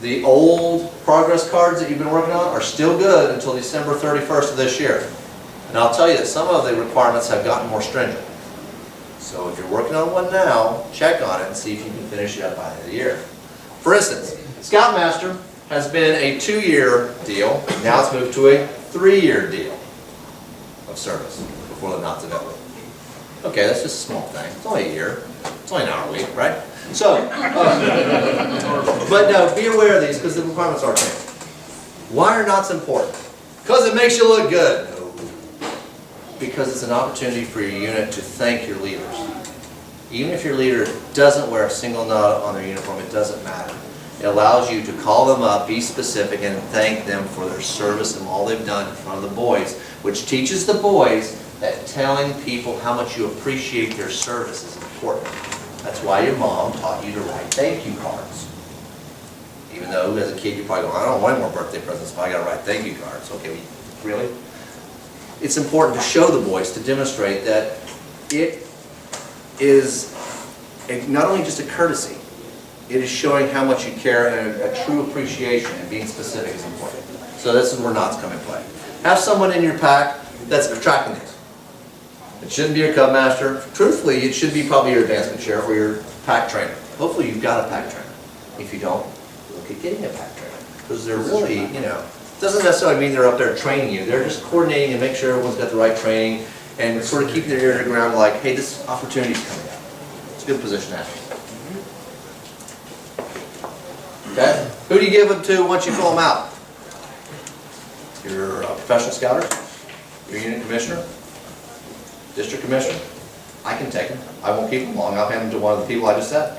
A: The old progress cards that you've been working on are still good until December 31st of this year. And I'll tell you that some of the requirements have gotten more stringent. So if you're working on one now, check on it and see if you can finish it up by the end of the year. For instance, Scoutmaster has been a 2-year deal. Now it's moved to a 3-year deal of service before the knots available. Okay, that's just a small thing. It's only a year. It's only an hour a week, right? So, but no, be aware of these because the requirements are changing. Why are knots important? Because it makes you look good. No. Because it's an opportunity for your unit to thank your leaders. Even if your leader doesn't wear a single knot on their uniform, it doesn't matter. It allows you to call them up, be specific, and thank them for their service and all they've done in front of the boys, which teaches the boys that telling people how much you appreciate their service is important. That's why your mom taught you to write thank you cards. Even though as a kid you probably go, I don't want any more birthday presents, but I got to write thank you cards. Okay, really? It's important to show the boys, to demonstrate that it is not only just a courtesy, it is showing how much you care and a true appreciation, and being specific is important. So this is where knots come into play. Have someone in your pack that's tracking these. It shouldn't be your cub master. Truthfully, it should be probably your advancement sheriff or your pack trainer. Hopefully you've got a pack trainer. If you don't, look at getting a pack trainer. Because they're really, it doesn't necessarily mean they're up there training you. They're just coordinating and making sure everyone's got the right training and sort of keeping their ear to the ground like, hey, this opportunity's coming up. It's a good position to have. Okay? Who do you give them to once you fill them out? Your professional scouter? Your unit commissioner? District commissioner? I can take them. I won't keep them long. I'll hand them to one of the people I just said.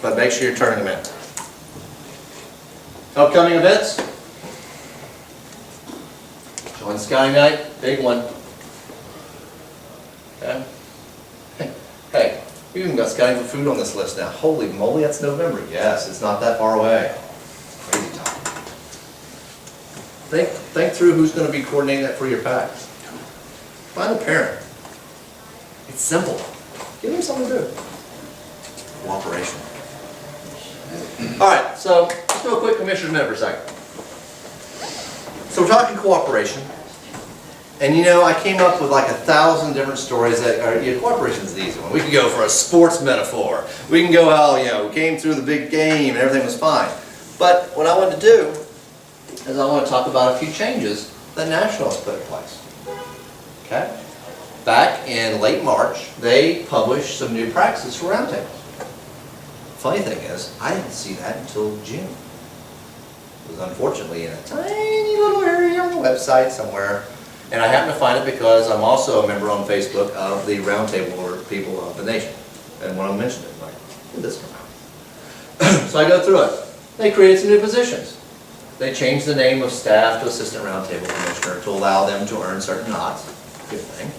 A: But make sure you're turning them in. Upcoming events? Join Scouting Night, big one. Okay? Hey, we even got Scouting for Food on this list now. Holy moly, that's November. Yes, it's not that far away. Crazy time. Think through who's going to be coordinating that for your packs. Find a parent. It's simple. Give them something to do. Cooperation. All right, so let's do a quick commissioner's minute for a second. So we're talking cooperation. And you know, I came up with like 1,000 different stories that are, cooperation's the easy one. We could go for a sports metaphor. We can go how, we came through the big game and everything was fine. But what I wanted to do is I want to talk about a few changes that National has put in place. Okay? Back in late March, they published some new practices for roundtables. Funny thing is, I didn't see that until June. It was unfortunately in a tiny little area on the website somewhere. And I happen to find it because I'm also a member on Facebook of the Roundtable or People of the Nation. And when I mentioned it, I'm like, where did this come out? So I go through it. They created some new positions. They changed the name of staff to Assistant Roundtable Commissioner to allow them to earn certain knots. Good thing.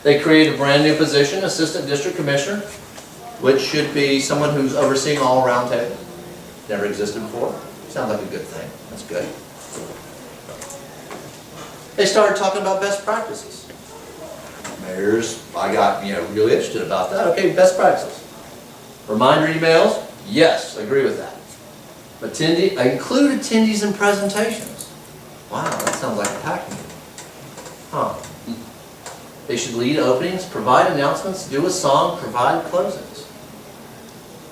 A: They created a brand new position, Assistant District Commissioner, which should be someone who's overseeing all roundtables. Never existed before. Sounds like a good thing. That's good. They started talking about best practices. Mayors, I got really interested about that. Okay, best practices. Reminder emails, yes, I agree with that. I include attendees in presentations. Wow, that sounds like a PAC meeting. Huh. They should lead openings, provide announcements, do a song, provide closings.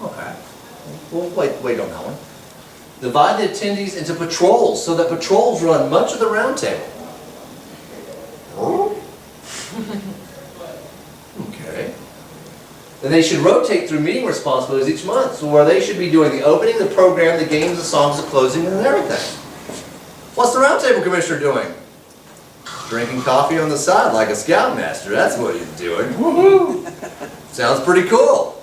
A: Okay. We'll wait on that one. Divide the attendees into patrols so that patrols run much of the roundtable. Okay. Then they should rotate through meeting responsibilities each month, so where they should be doing the opening, the program, the games, the songs, the closing, and everything. What's the Roundtable Commissioner doing? Drinking coffee on the side like a scoutmaster. That's what he's doing. Woohoo! Sounds pretty cool.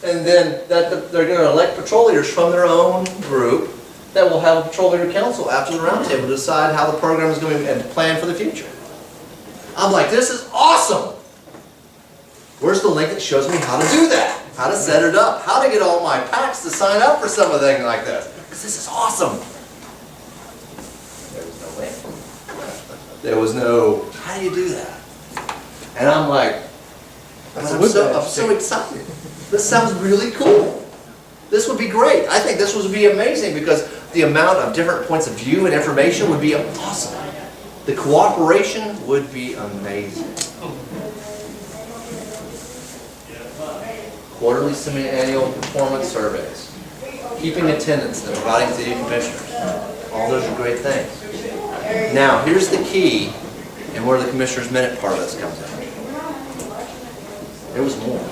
A: And then they're going to elect patrol leaders from their own group that will have a patrol leader council after the roundtable to decide how the program is going and plan for the future. I'm like, this is awesome! Where's the link that shows me how to do that? How to set it up? How to get all my PACs to sign up for something like this? Because this is awesome! There was no link. There was no, how do you do that? And I'm like, I'm so excited. This sounds really cool. This would be great. I think this would be amazing because the amount of different points of view and information would be awesome. The cooperation would be amazing. Quarterly, semi-annual performance surveys. Keeping attendance and providing to the commissioners. All those are great things. Now, here's the key and where the Commissioner's Minute part of this comes in. There was more.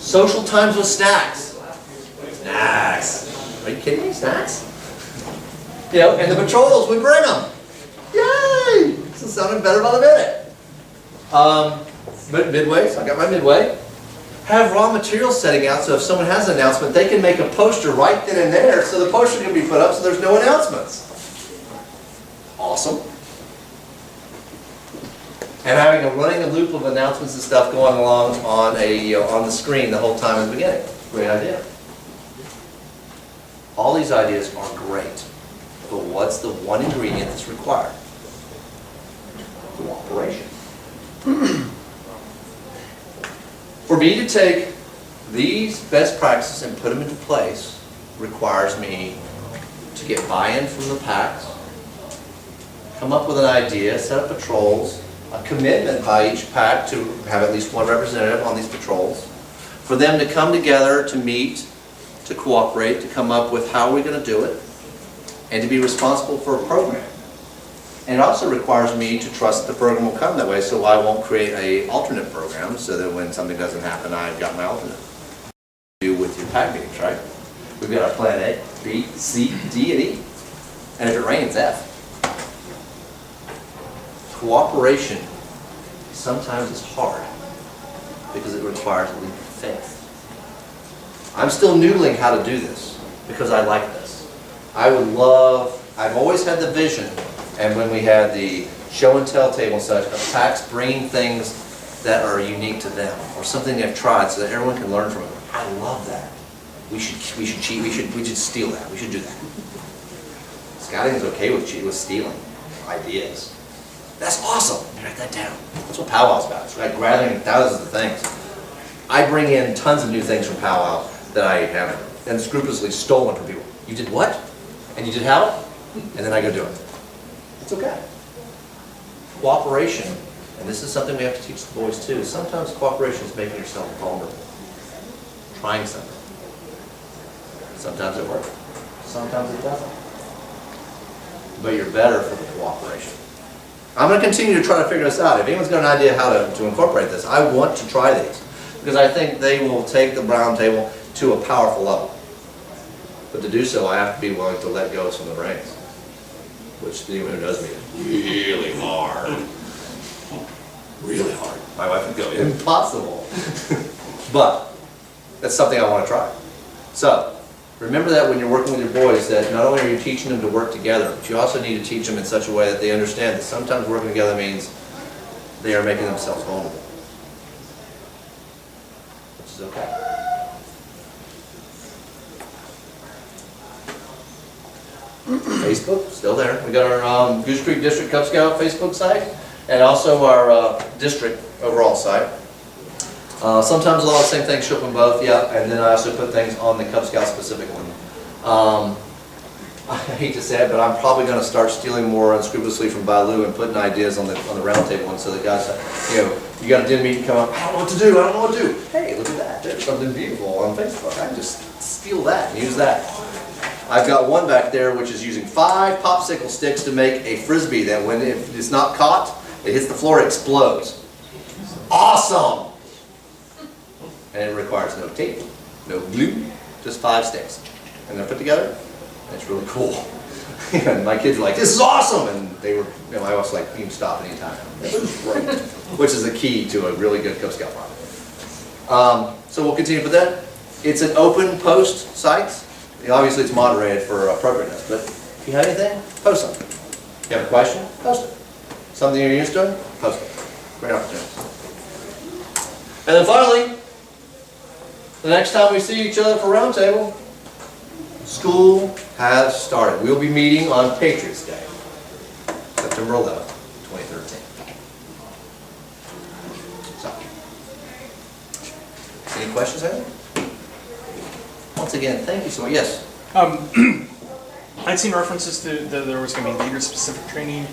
A: Social times with snacks. Snacks. Are you kidding me? Snacks? And the patrols, we bring them. Yay! This is sounding better by the minute. Midways, I got my midway. Have raw materials setting out so if someone has an announcement, they can make a poster right then and there so the poster can be put up so there's no announcements. Awesome. And having a running loop of announcements and stuff going along on on the screen the whole time in the beginning. Great idea. All these ideas are great, but what's the one ingredient that's required? Cooperation. For me to take these best practices and put them into place requires me to get buy-in from the PACs, come up with an idea, set up patrols, a commitment by each PAC to have at least one representative on these patrols, for them to come together to meet, to cooperate, to come up with how we're going to do it, and to be responsible for a program. And it also requires me to trust the program will come that way, so I won't create an alternate program so that when something doesn't happen, I've got my alternate. Do with your PAC meetings, right? We've got our plan A, B, C, D, and E. And if it rains, F. Cooperation sometimes is hard because it requires a leap of faith. I'm still noodling how to do this because I like this. I've always had the vision, and when we had the show and tell table and such, of PACs bringing things that are unique to them or something they've tried so that everyone can learn from it. I love that. We should cheat. We should steal that. We should do that. Scouting is okay with stealing ideas. That's awesome. Write that down. That's what powwow's about. It's like gathering thousands of things. I bring in tons of new things from powwow that I haven't unscrupulously stolen from people. You did what? And you did how? And then I go do it. It's okay. cooperation, and this is something we have to teach the boys too, sometimes cooperation is making yourself vulnerable. Trying something. Sometimes it works. Sometimes it doesn't. But you're better for the cooperation. I'm going to continue to try to figure this out. If anyone's got an idea how to incorporate this, I want to try these. Because I think they will take the Roundtable to a powerful level. But to do so, I have to be willing to let go of some of the reins. Which anyone who knows me is really hard. Really hard. My wife would go, impossible. But that's something I want to try. So, remember that when you're working with your boys, that not only are you teaching them to work together, but you also need to teach them in such a way that they understand that sometimes working together means they are making themselves vulnerable. Which is okay. Facebook, still there. We got our Goose Creek District Cub Scout Facebook site, and also our district overall site. Sometimes a lot of the same things show up on both, yeah, and then I also put things on the Cub Scout specific one. I hate to say it, but I'm probably going to start stealing more unscrupulously from Loudoun and putting ideas on the Roundtable one, so the guys, you got a dinner meeting come up, I don't know what to do, I don't know what to do. Hey, look at that, there's something beautiful on Facebook. I can just steal that and use that. I've got one back there which is using 5 popsicle sticks to make a frisbee that when it's not caught, it hits the floor, it explodes. Awesome! And it requires no tape, no glue, just 5 sticks. And they're put together, and it's really cool. And my kids are like, this is awesome! And they were, I was like, you can stop anytime. It was great. Which is the key to a really good Cub Scout project. So we'll continue with that. It's an open post site. Obviously it's moderated for appropriateness, but if you have anything, post something. If you have a question, post it. Something you're used to, post it. Great opportunity. And then finally, the next time we see each other for Roundtable, school has started. We'll be meeting on Patriots Day, September 11th, 2013. So, any questions, Heather? Once again, thank you so much. Yes?
L: I'd seen references to that there was going to be leader-specific training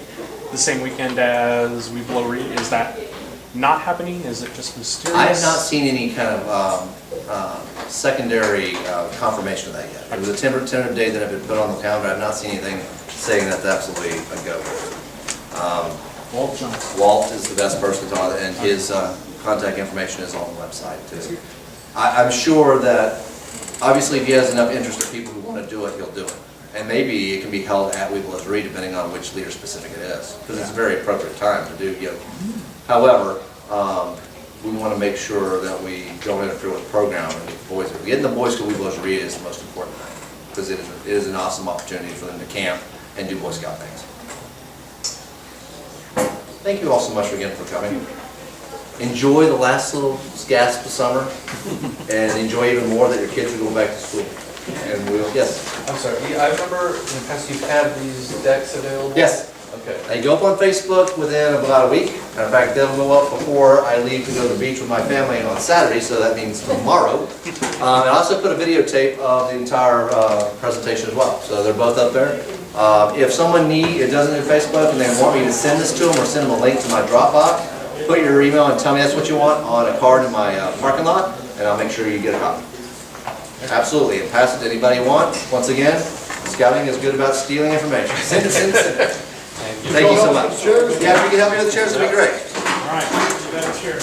L: the same weekend as We Blow Reed. Is that not happening? Is it just mysterious?
A: I have not seen any kind of secondary confirmation of that yet. It was a tentative date that had been put on the calendar. I have not seen anything saying that's absolutely a go. Walt is the best person to talk to, and his contact information is on the website too. I'm sure that obviously if he has enough interest of people who want to do it, he'll do it. And maybe it can be held at We Blow Reed depending on which leader specific it is, because it's a very appropriate time to do. However, we want to make sure that we don't interfere with the program and get the boys. Getting the boys to We Blow Reed is the most important thing, because it is an awesome opportunity for them to camp and do Boy Scout things. Thank you all so much again for coming. Enjoy the last little gasp of summer, and enjoy even more that your kids are going back to school. And we'll, yes?
M: I'm sorry, I remember in the past you've had these decks available?
A: Yes.
M: Okay.
A: They go up on Facebook within about a week. In fact, they'll go up before I leave to go to the beach with my family on Saturday, so that means tomorrow. And I also put a videotape of the entire presentation as well. So they're both up there. If someone doesn't have Facebook and they want me to send this to them or send them a link to my Dropbox, put your email and tell me that's what you want on a card in my parking lot, and I'll make sure you get a copy. Absolutely, and pass it to anybody you want. Once again, scouting is good about stealing information. Send it, send it, send it. Thank you so much. Yeah, if you can help me with the chairs, that'd be great.
L: All right, you got a chair.